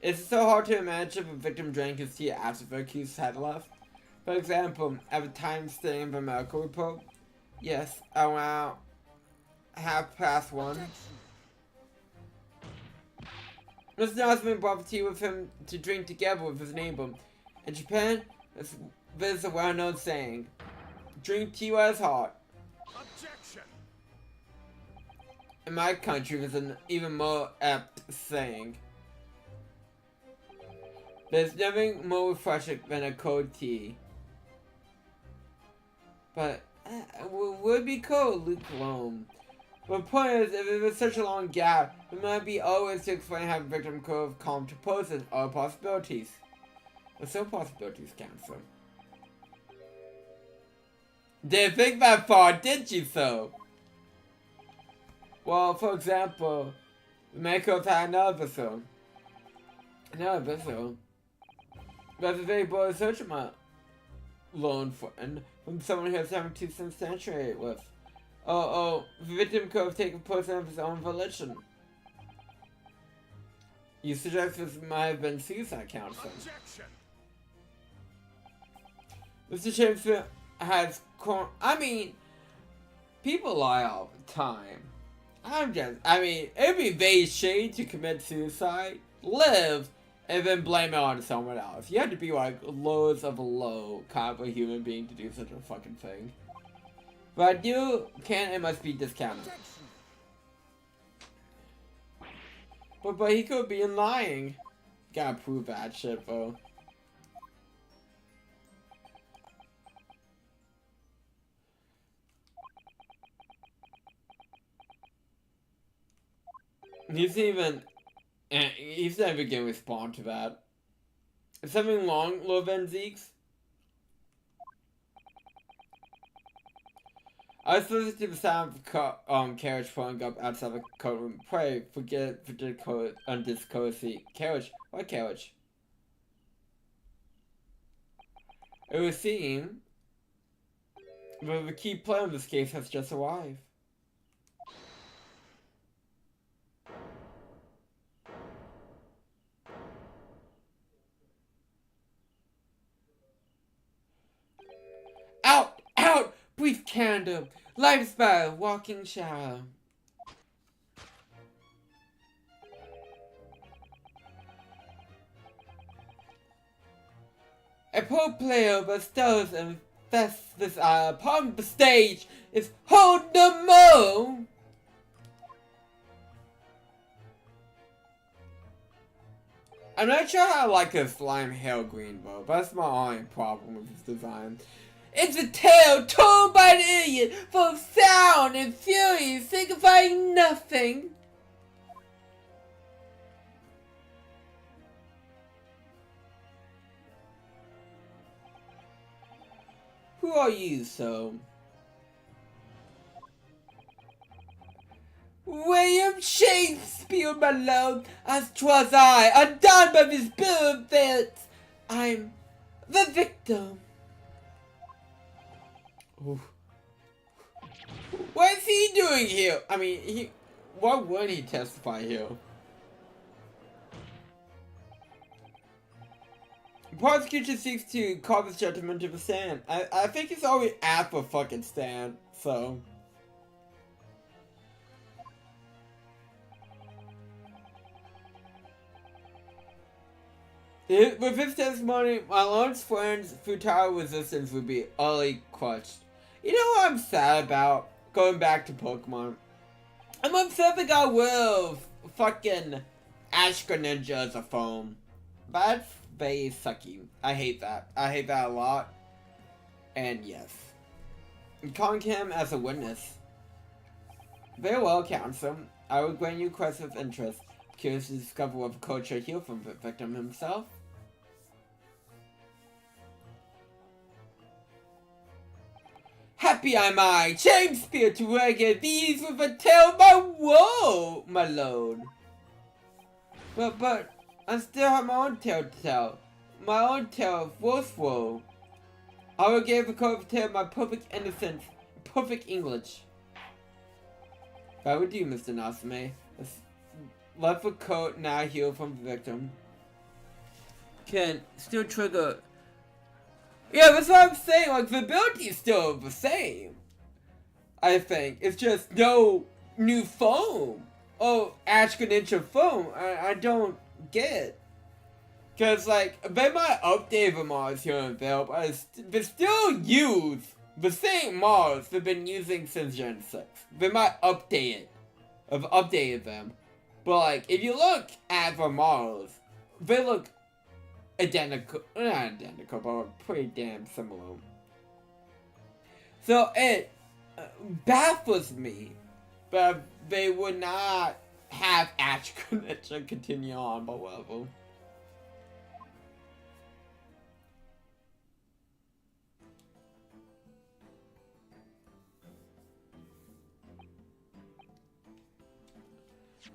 Is it so hard to imagine if a victim drank his tea after the accused had left? For example, at the time stating in the medical report? Yes, around 1:30. Mr. Osmond brought the tea with him to drink together with his neighbor. In Japan, this is a well-known saying. Drink tea while it's hot. Objection. In my country, there's an even more apt saying. There's nothing more refreshing than a cold tea. But would be cool, Luke alone. But the point is, if it was such a long gap, it might be always to explain how the victim could have come to poses other possibilities. But still possibilities cancer. Didn't think that far, did you so? Well, for example, Mako's had another vessel. Another vessel. That's a very bold search amount loan for, and from someone who has having to substantiate with. The victim could have taken poison of his own volition. You suggest this might have been suicide counseling. Mr. Shakespeare has I mean, people lie all the time. It'd be very shitty to commit suicide, live, and then blame it on someone else. You have to be like lows of a low kind of a human being to do such a fucking thing. But you can't, it must be discounted. But he could be lying. Gotta prove that shit, though. He's not even gonna respond to that. Is something wrong, Loven Zeeks? I was listening to the sound of carriage pulling up outside the coat room. Pray, forget on this cozy carriage. What carriage? It would seem that the key player in this case has just arrived. Out! Out! Brief candle! Life spell! Walking shower! A pro player bestows and fests this upon the stage is Hold the Mo! I'm not sure how I like this slime hail green though, but that's my only problem with this design. It's a tale told by an idiot, full of sound and fury, signifying nothing. Who are you, so? William Shakespeare, my lord, as 'twas I, undone by this bill of fate. I'm the victim. Ooh. What is he doing here? I mean, why would he testify here? The prosecution seeks to call this gentleman to the stand. I think he's already at the fucking stand, so. With his testimony, my lord's friend's futile resistance would be utterly crushed. You know what I'm sad about? Going back to Pokemon. I'm upset they got rid of fucking Ash Greninja as a foam. That's very sucky. I hate that. I hate that a lot. And yes. Calling him as a witness. Very well, counsel. I will grant you questions of interest. Curious to discover what the culture healed from the victim himself. Happy am I, Shakespeare, to regale these with a tale of my woe, my lord. But I still have my own tale to tell. My own tale of worse woe. I will give the court of tale of my perfect innocence, perfect English. That would do, Mr. Natsume. Let the coat now heal from the victim. Can still trigger. Yeah, that's what I'm saying. Like, the ability is still the same. I think. It's just no new foam. Oh, Ash Greninja foam. I don't get it. Because, like, they might update the Mars here and there, but they still use the same Mars they've been using since Gen 6. They might update it. Have updated them. But, like, if you look at the models, they look identical, not identical, but pretty damn similar. So it baffles me, but they would not have Ash connection continue on, but whatever.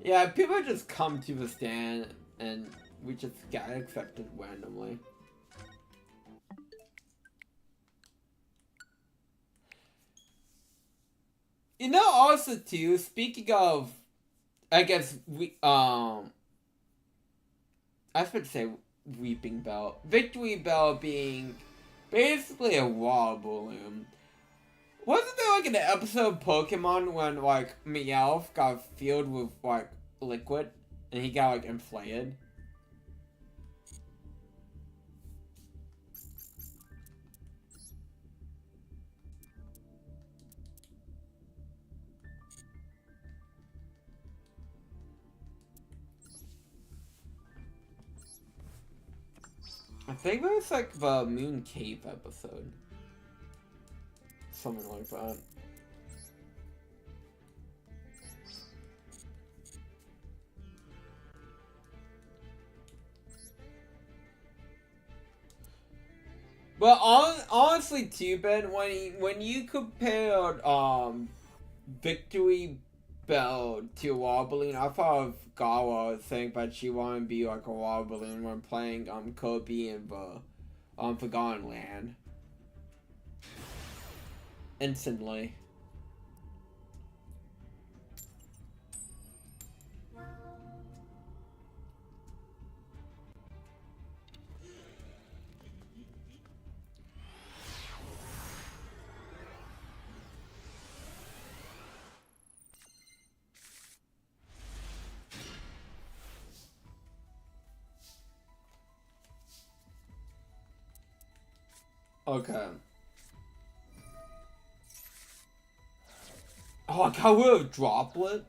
Yeah, people just come to the stand and we just got accepted randomly. You know, also too, speaking of, I guess I was about to say Weeping Bell. Victory Bell being basically a water balloon. Wasn't there like an episode of Pokemon when like Meowth got filled with like liquid and he got like inflated? I think it was like the Moon Cave episode. Something like that. But honestly, too, Ben, when you compared Victory Bell to Wobbling, I thought of Gawa saying that she wanted to be like a Wobbling when playing Kirby in the Forgotten Land. Instantly. Okay. Oh, I got rid of Droplet?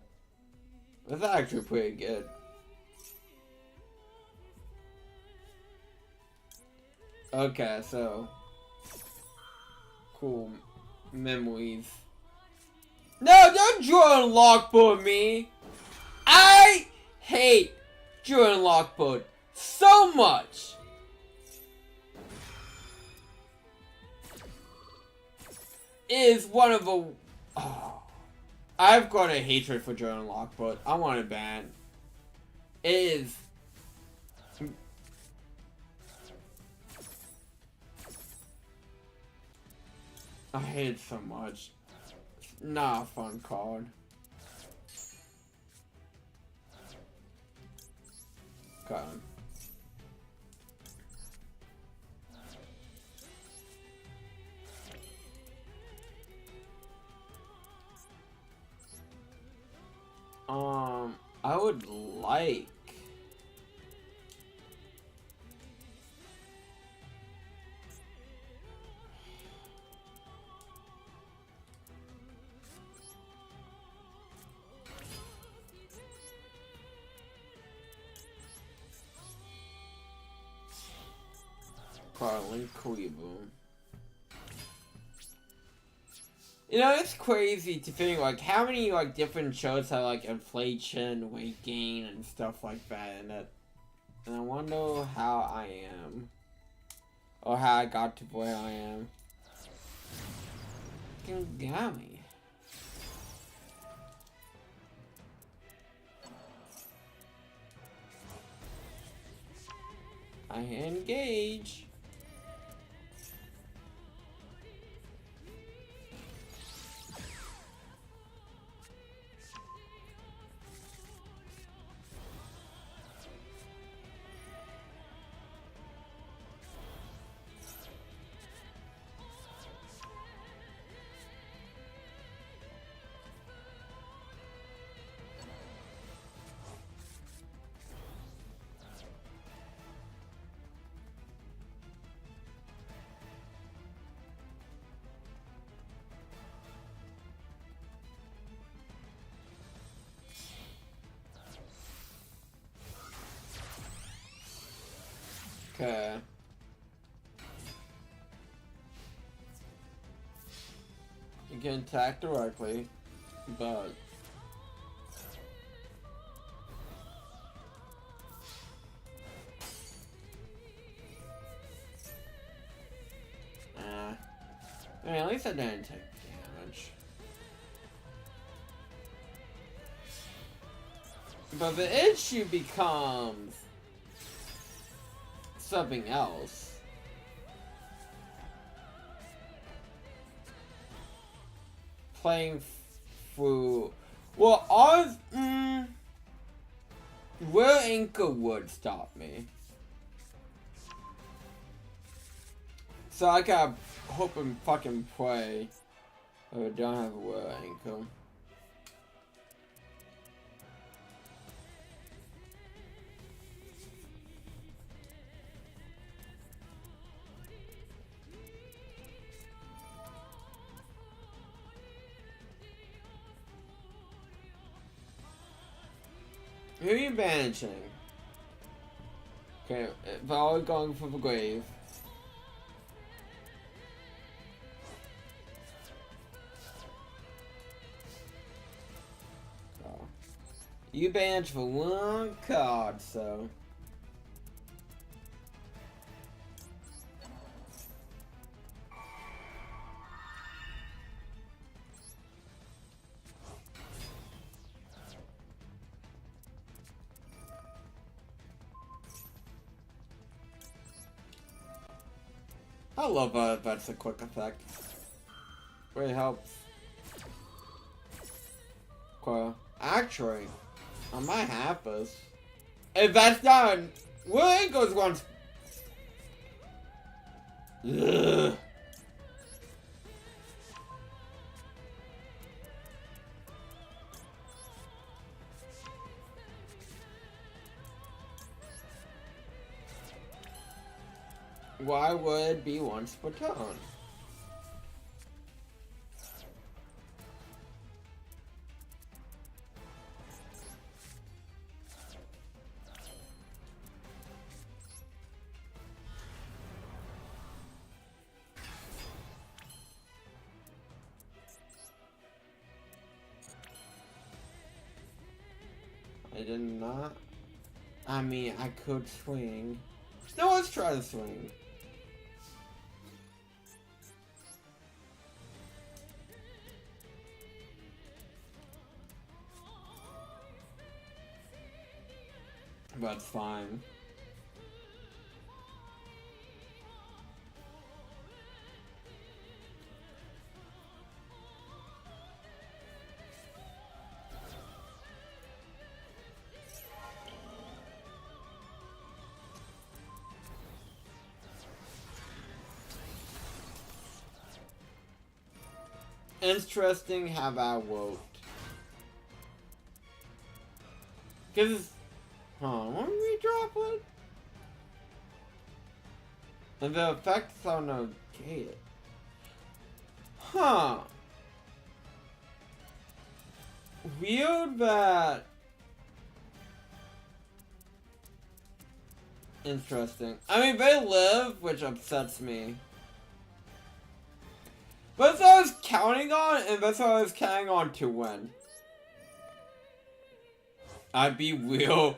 That's actually pretty good. Okay, so... Cool. Memories. No, don't Jordan Lockboard me! I hate Jordan Lockboard so much! It is one of the... Oh. I've got a hatred for Jordan Lockboard. I want it banned. It is... I hate it so much. It's not a fun card. Okay. I would like... Carlin Cleveland. You know, it's crazy to think, like, how many, like, different shows have, like, inflation, weight gain, and stuff like that in it. And I wonder how I am. Or how I got to where I am. Fucking got me. I engage. Okay. You can attack directly, but I mean, at least I didn't take damage. But the issue becomes something else. Playing through... Well, Will Anchor would stop me. So I gotta hope and fucking pray that I don't have a Will Anchor. Who are you banishing? Okay, if I was going for the grave. Oh. You banished for one card, so. I love that's a quick effect. Really helps. Well, actually, I might have this. If that's done, Will Anchor's once. Ugh. Why would it be once per turn? I did not. I mean, I could swing. No, let's try to swing. That's fine. Interesting how that worked. Cause, when we drop it? And the effects are negated. Huh. Weird that. Interesting. I mean, they live, which upsets me. But that's what I was counting on, and that's what I was counting on to win. I'd be real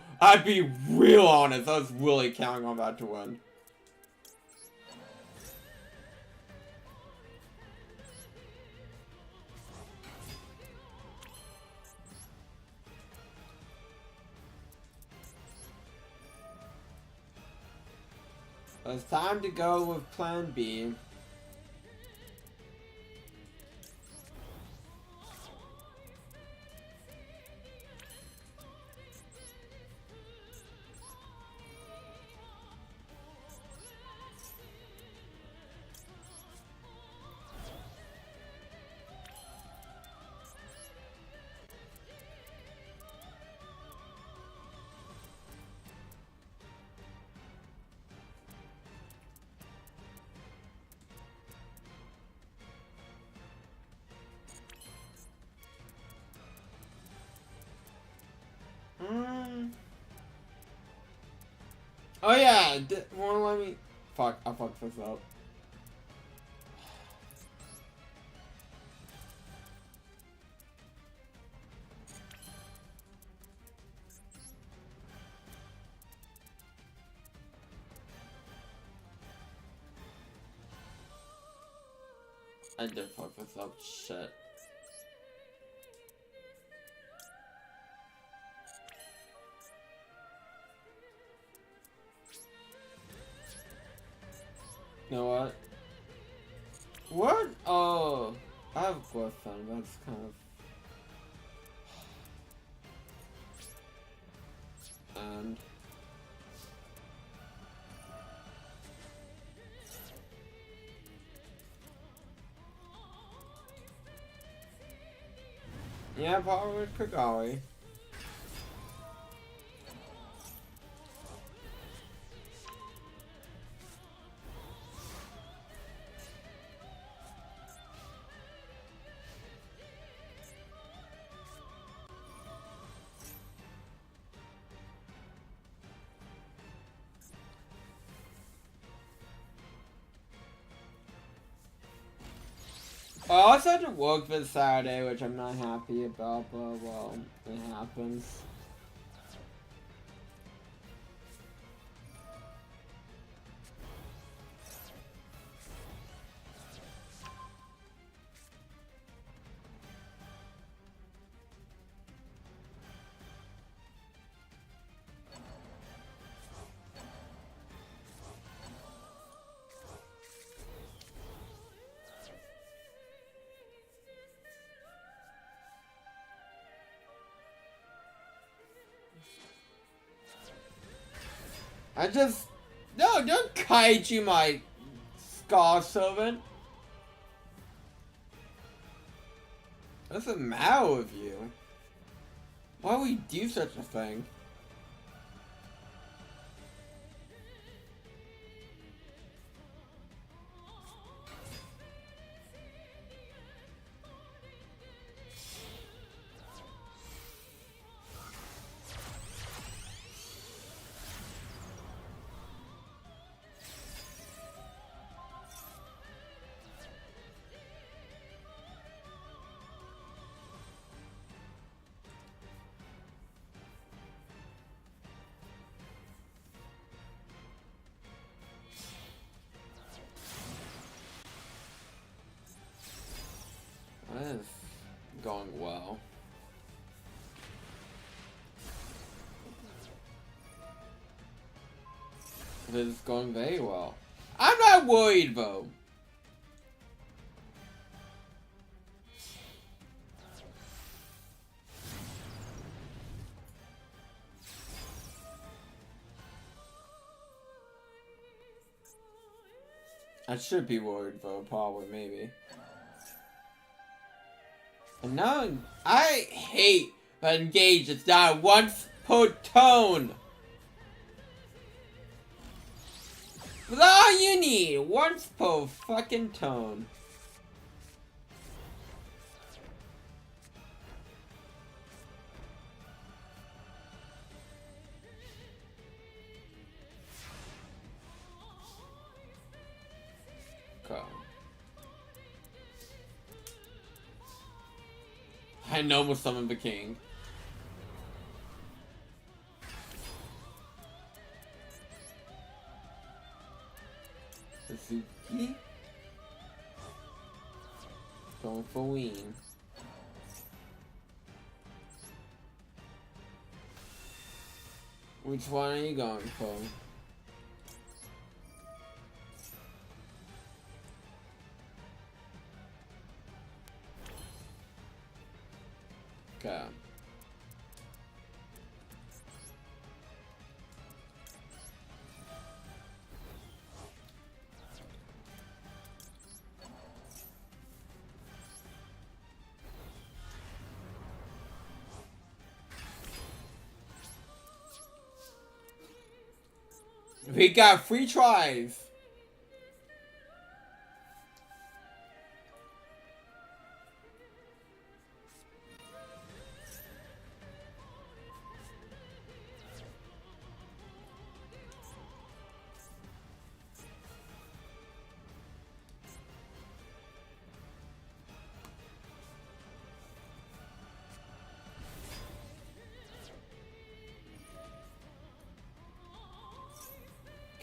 honest, I was really counting on that to win. It's time to go with Plan B. Oh yeah, wanna let me... Fuck, I fucked this up. I did fuck this up. Shit. You know what? What? Oh, I have growth fund. That's kind of. And. Yeah, probably Kagari. I also had to work this Saturday, which I'm not happy about, but well, it happens. No, don't kaiju my Scar Servant. What's the matter with you? Why would we do such a thing? That is going well. This is going very well. I'm not worried though. I should be worried though, probably, maybe. And now, I hate that engage it's not once per tone. That's all you need, once per fucking tone. Okay. I know we'll summon the king. Suzuki? Going for Ween. Which one are you going for? Okay. We got 3 tries.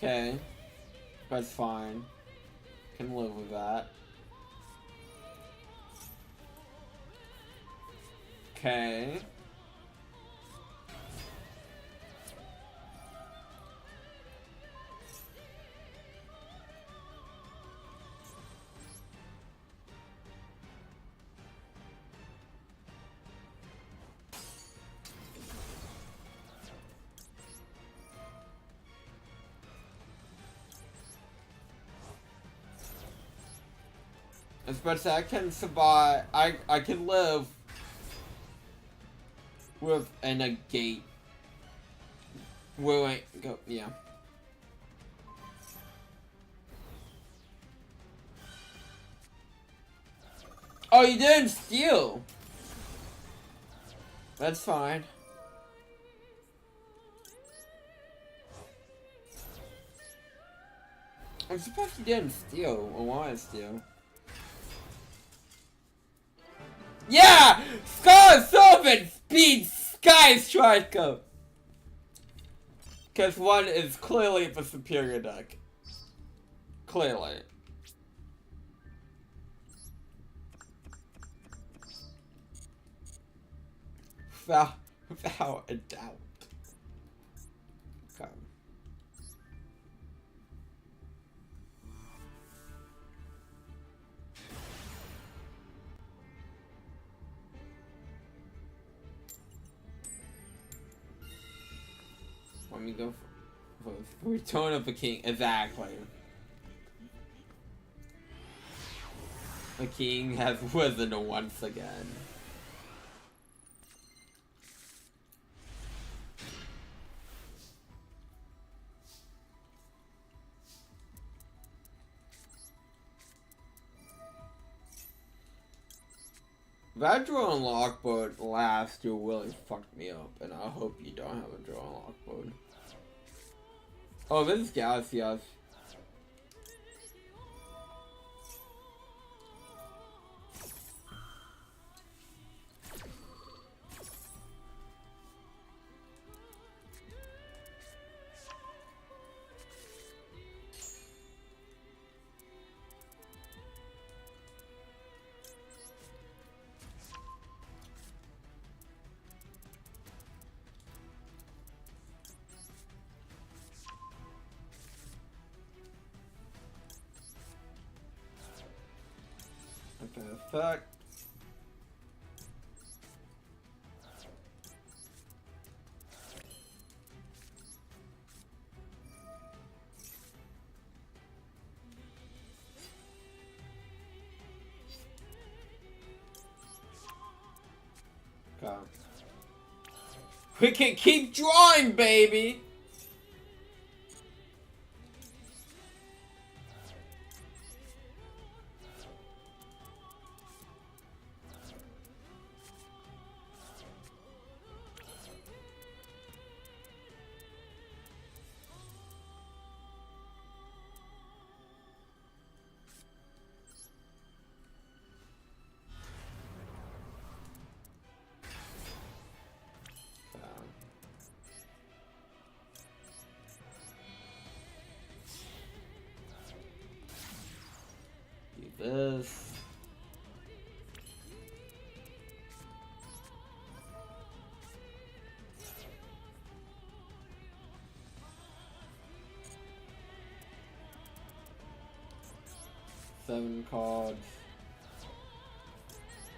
Okay. That's fine. Can live with that. Okay. Especially I can survive. I can live with a negate. Wait, go, yeah. Oh, you didn't steal. That's fine. I'm surprised you didn't steal or want to steal. Yeah! Scar Servant Speed Sky Striker! Because one is clearly the superior deck. Clearly. Without a doubt. Okay. Let me go for Return of the King. Exactly. The king has risen once again. That draw unlock board last year really fucked me up, and I hope you don't have a draw unlock board. Oh, this is Galaxy Us. Perfect. Okay. We can keep drawing, baby! This. Seven cards.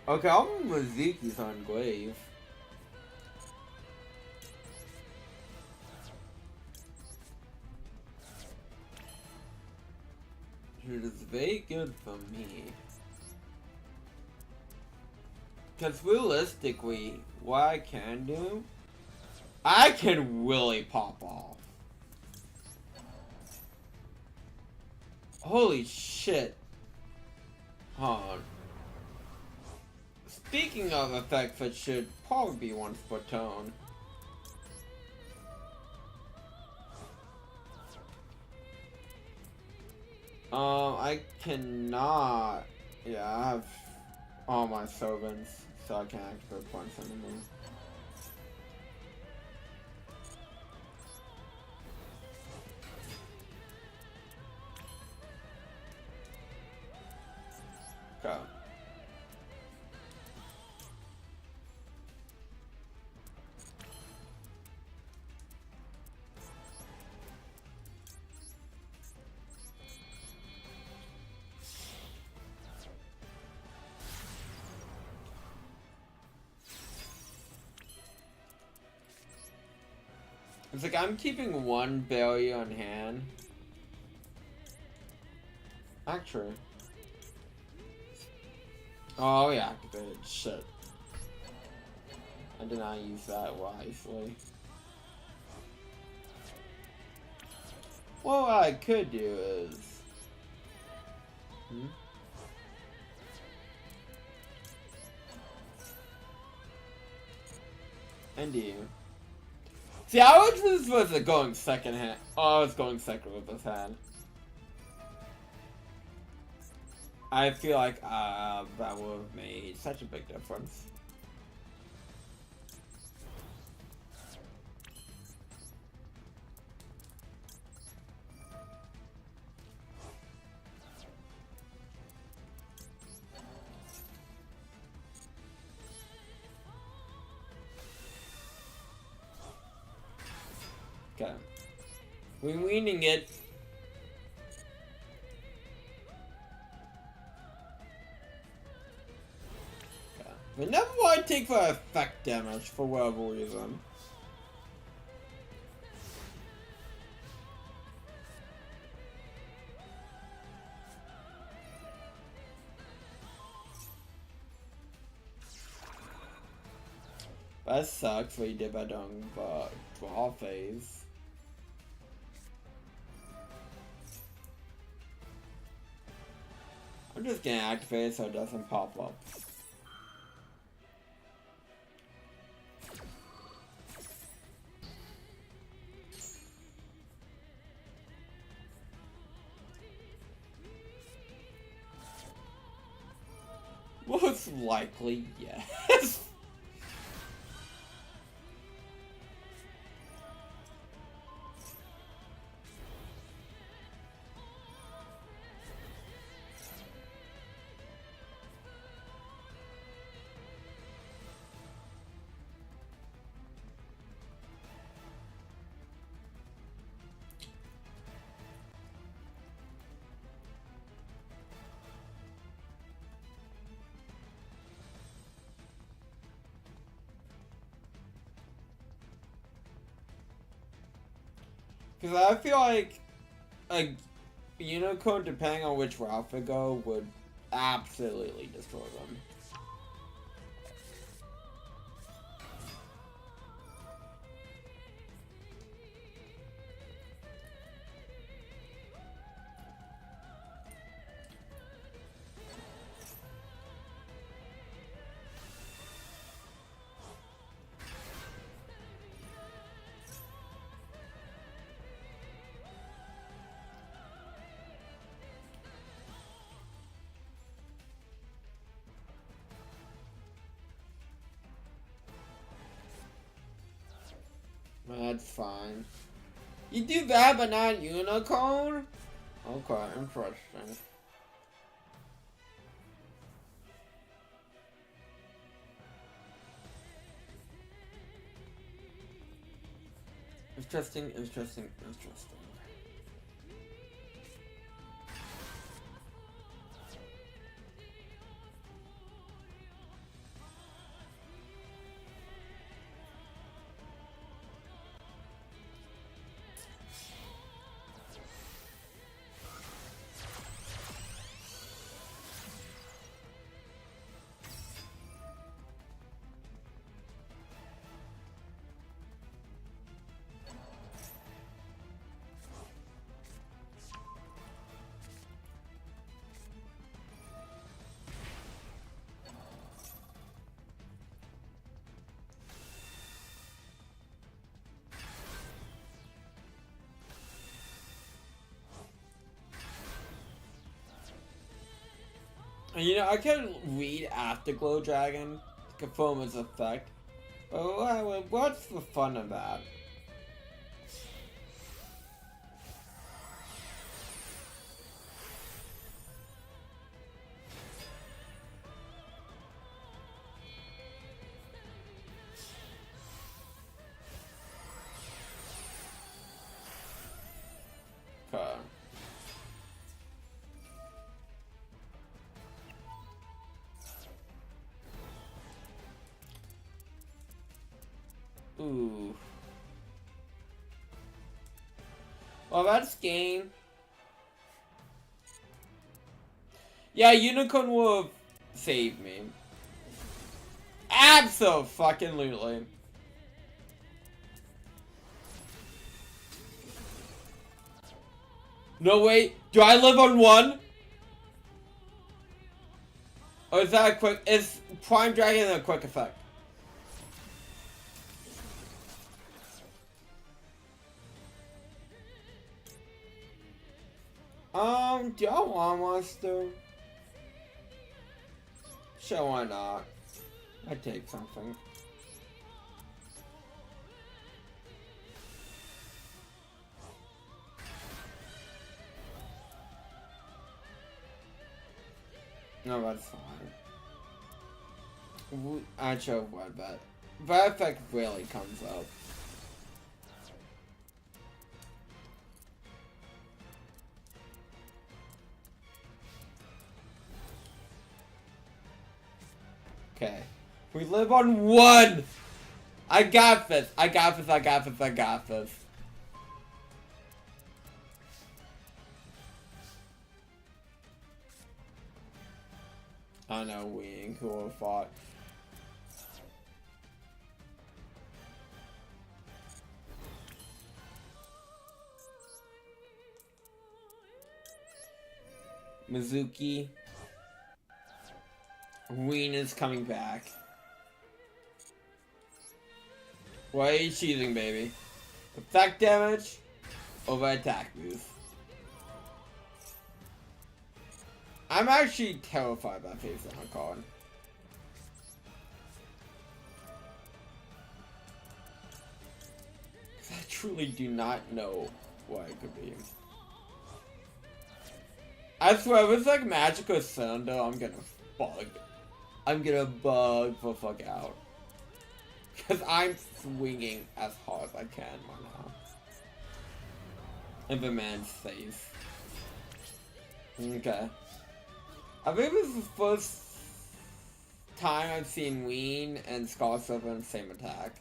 Okay, I'm with Zeki's on Glaive. It is very good for me. Because realistically, what I can do, I can really pop off. Holy shit. Hold on. Speaking of effects that should probably be one per tone. I cannot. Yeah, I have all my servants, so I can't activate points anymore. Okay. It's like I'm keeping one berry on hand. Actually. Oh yeah, activated. Shit. I did not use that wisely. What I could do is... And you. See, I was supposed to going second hand. Oh, I was going second with this hand. I feel like that would have made such a big difference. Okay. We're winning it. Okay. But never mind take for effect damage for whatever reason. That sucks what you did by doing the draw phase. I'm just gonna activate it so it doesn't pop up. Most likely, yes. Because I feel like a unicorn, depending on which route they go, would absolutely destroy them. That's fine. You do that, but not unicorn? Okay, interesting. Interesting. You know, I could read Afterglow Dragon to confirm its effect, but what's the fun of that? Okay. Ooh. Well, that's game. Yeah, Unicorn will save me. Abso-fucking-lutely. No, wait. Do I live on 1? Or is that a quick... Is Prime Dragon a quick effect? Do I want us to? Sure, why not? I take something. No, that's fine. I chose one, but that effect really comes up. Okay. We live on 1! I got this! I got this, I got this, I got this. I know, Wing, who would have fought. Mizuki. Ween is coming back. What are you choosing, baby? Attack damage over attack boost. I'm actually terrified by face on a card. Because I truly do not know what it could be. I swear, if it's like Magical Cylinder, I'm gonna bug. I'm gonna bug the fuck out. Because I'm swinging as hard as I can right now. And the man's safe. Okay. I think this is the first time I've seen Ween and Scar Silver in the same attack.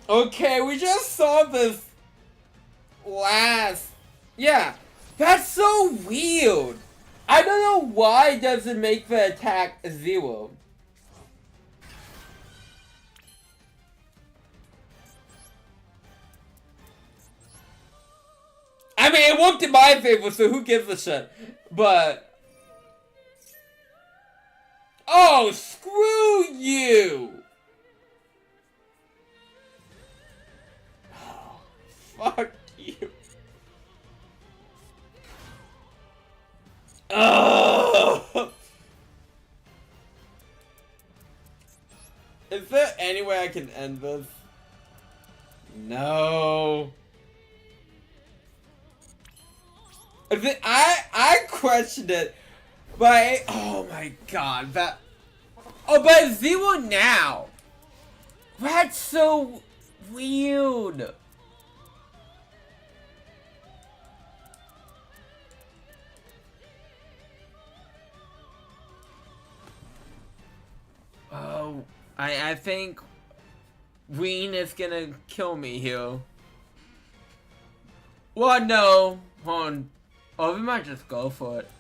Okay, we just saw this last. Yeah, that's so weird. I don't know why it doesn't make the attack 0. I mean, it worked in my favor, so who gives a shit? But... Oh, screw you! Oh, fuck you. Oh! Is there any way I can end this? No. I questioned it, but oh my god, that. Oh, but 0 now. That's so weird. Oh, I think Ween is gonna kill me here. Well, no, hold on. Oh, we might just go for it.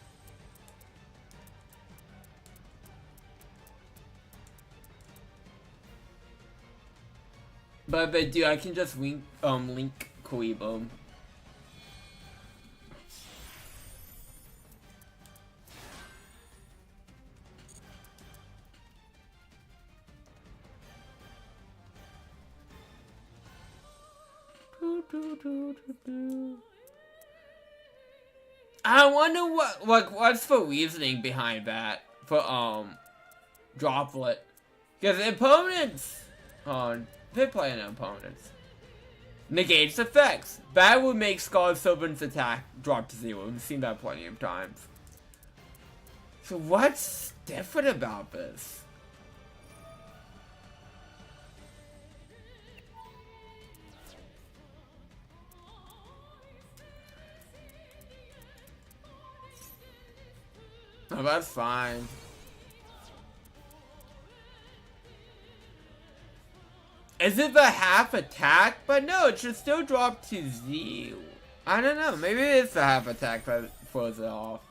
But if I do, I can just link Koibo. I wonder what's the reasoning behind that for Droplet, because opponents they're playing opponents negates effects. That would make Scarlet Serpent's attack drop to 0. We've seen that plenty of times. So what's different about this? Oh, that's fine. Is it the half attack? But no, it should still drop to 0. I don't know. Maybe it is the half attack that throws it off.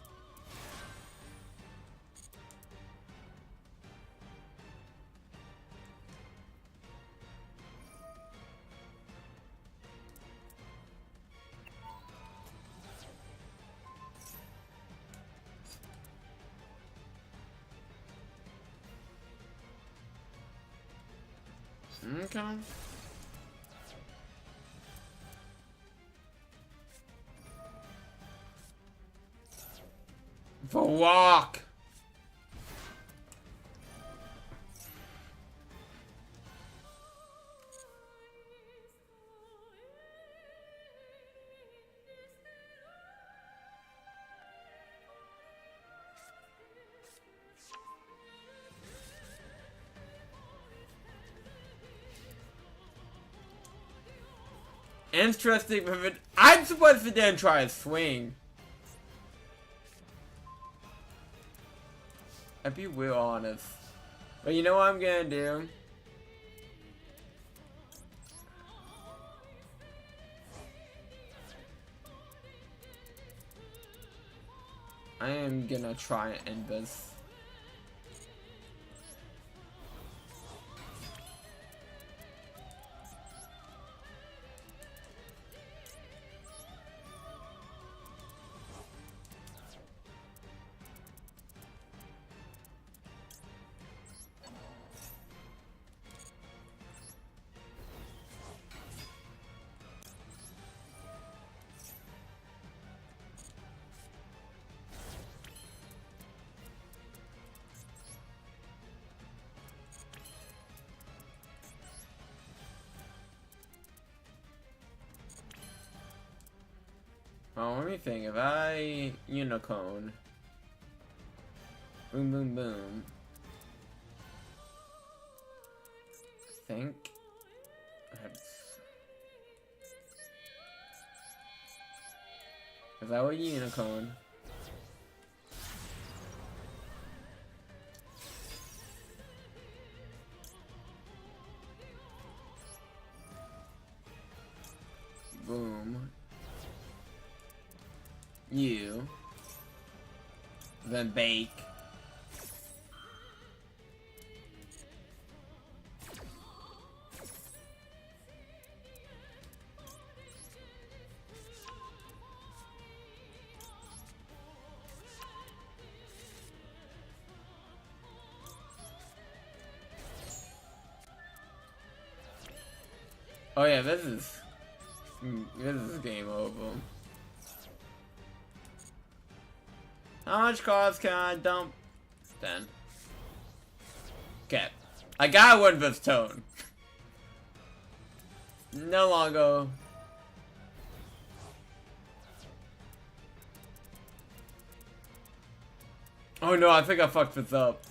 Okay. For walk. Interesting, but I'm supposed to then try a swing. I'd be real honest. But you know what I'm gonna do? I am gonna try and end this. Oh, let me think. If I unicorn, boom, boom, boom. I think. If I were unicorn. Boom. You. Then bake. Oh yeah, this is game over. How much cards can I dump? 10. Okay. I gotta win this tone. No longer. Oh no, I think I fucked this up.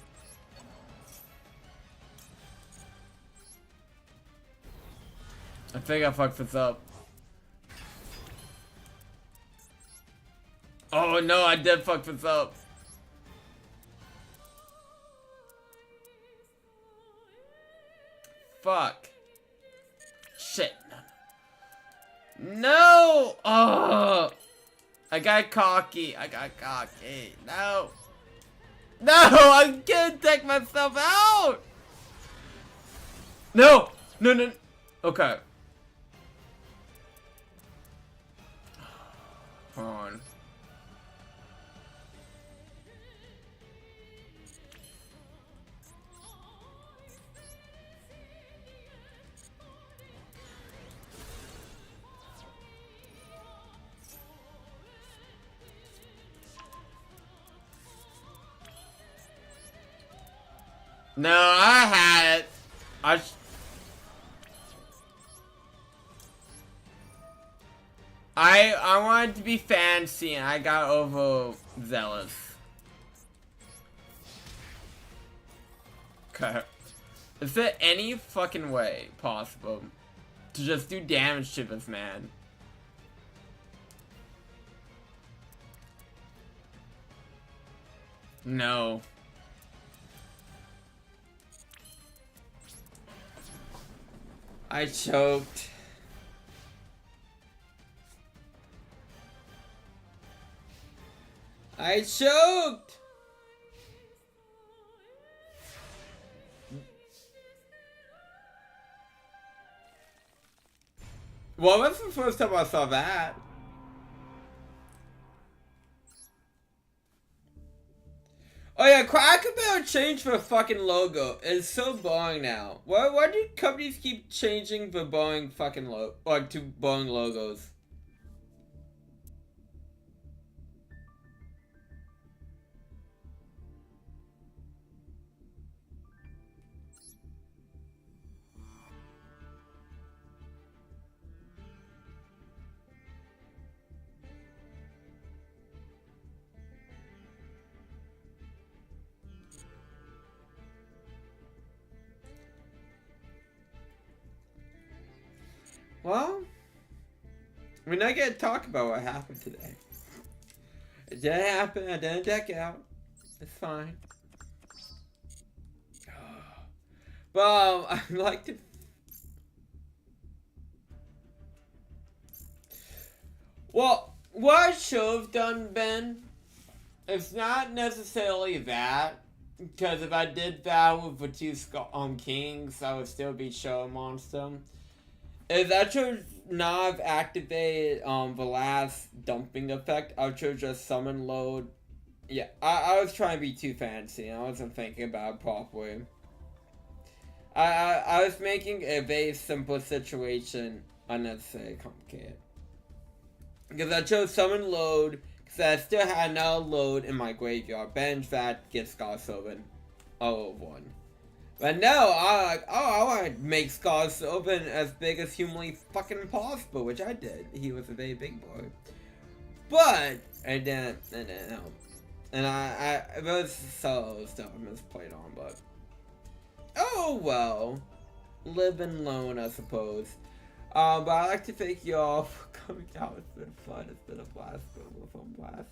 I think I fucked this up. Oh no, I did fuck this up. Fuck. Shit. No! Oh! I got cocky. No. No! I can't take myself out! No! No. Okay. Hold on. No, I had it. I wanted to be fancy and I got overzealous. Okay. Is there any fucking way possible to just do damage to this man? No. I choked. I choked! Well, that's the first time I saw that. Oh yeah, Cracker Barrel changed the fucking logo. It's so boring now. Why do companies keep changing the boring fucking to boring logos? Well, we're not gonna talk about what happened today. It didn't happen. I didn't deck out. It's fine. Well, I'd like to. Well, what I should have done, Ben, it's not necessarily that. Because if I did that with the two kings, I would still be Show Monster. Is I should not have activated the last dumping effect. I should just summon load. Yeah, I was trying to be too fancy. I wasn't thinking about it properly. I was making a very simple situation unnecessarily complicated. Because I chose summon load, because I still had another load in my graveyard. Bench that gets Scarsoven 001. But no, I want to make Scarsoven as big as humanly fucking possible, which I did. He was a very big boy. But, it didn't help. And it was so stuff I misplayed on, but. Oh well. Live and learn, I suppose. But I'd like to thank you all for coming out. It's been fun. It's been a blast. It's been a fun blast.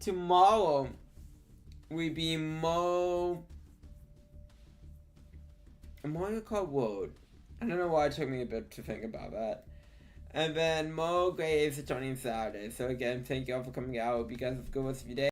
Tomorrow, we be Mario Kart World. I don't know why it took me a bit to think about that. And then Mo Graves returning Saturday. So again, thank you all for coming out. Hope you guys have a good rest of your day.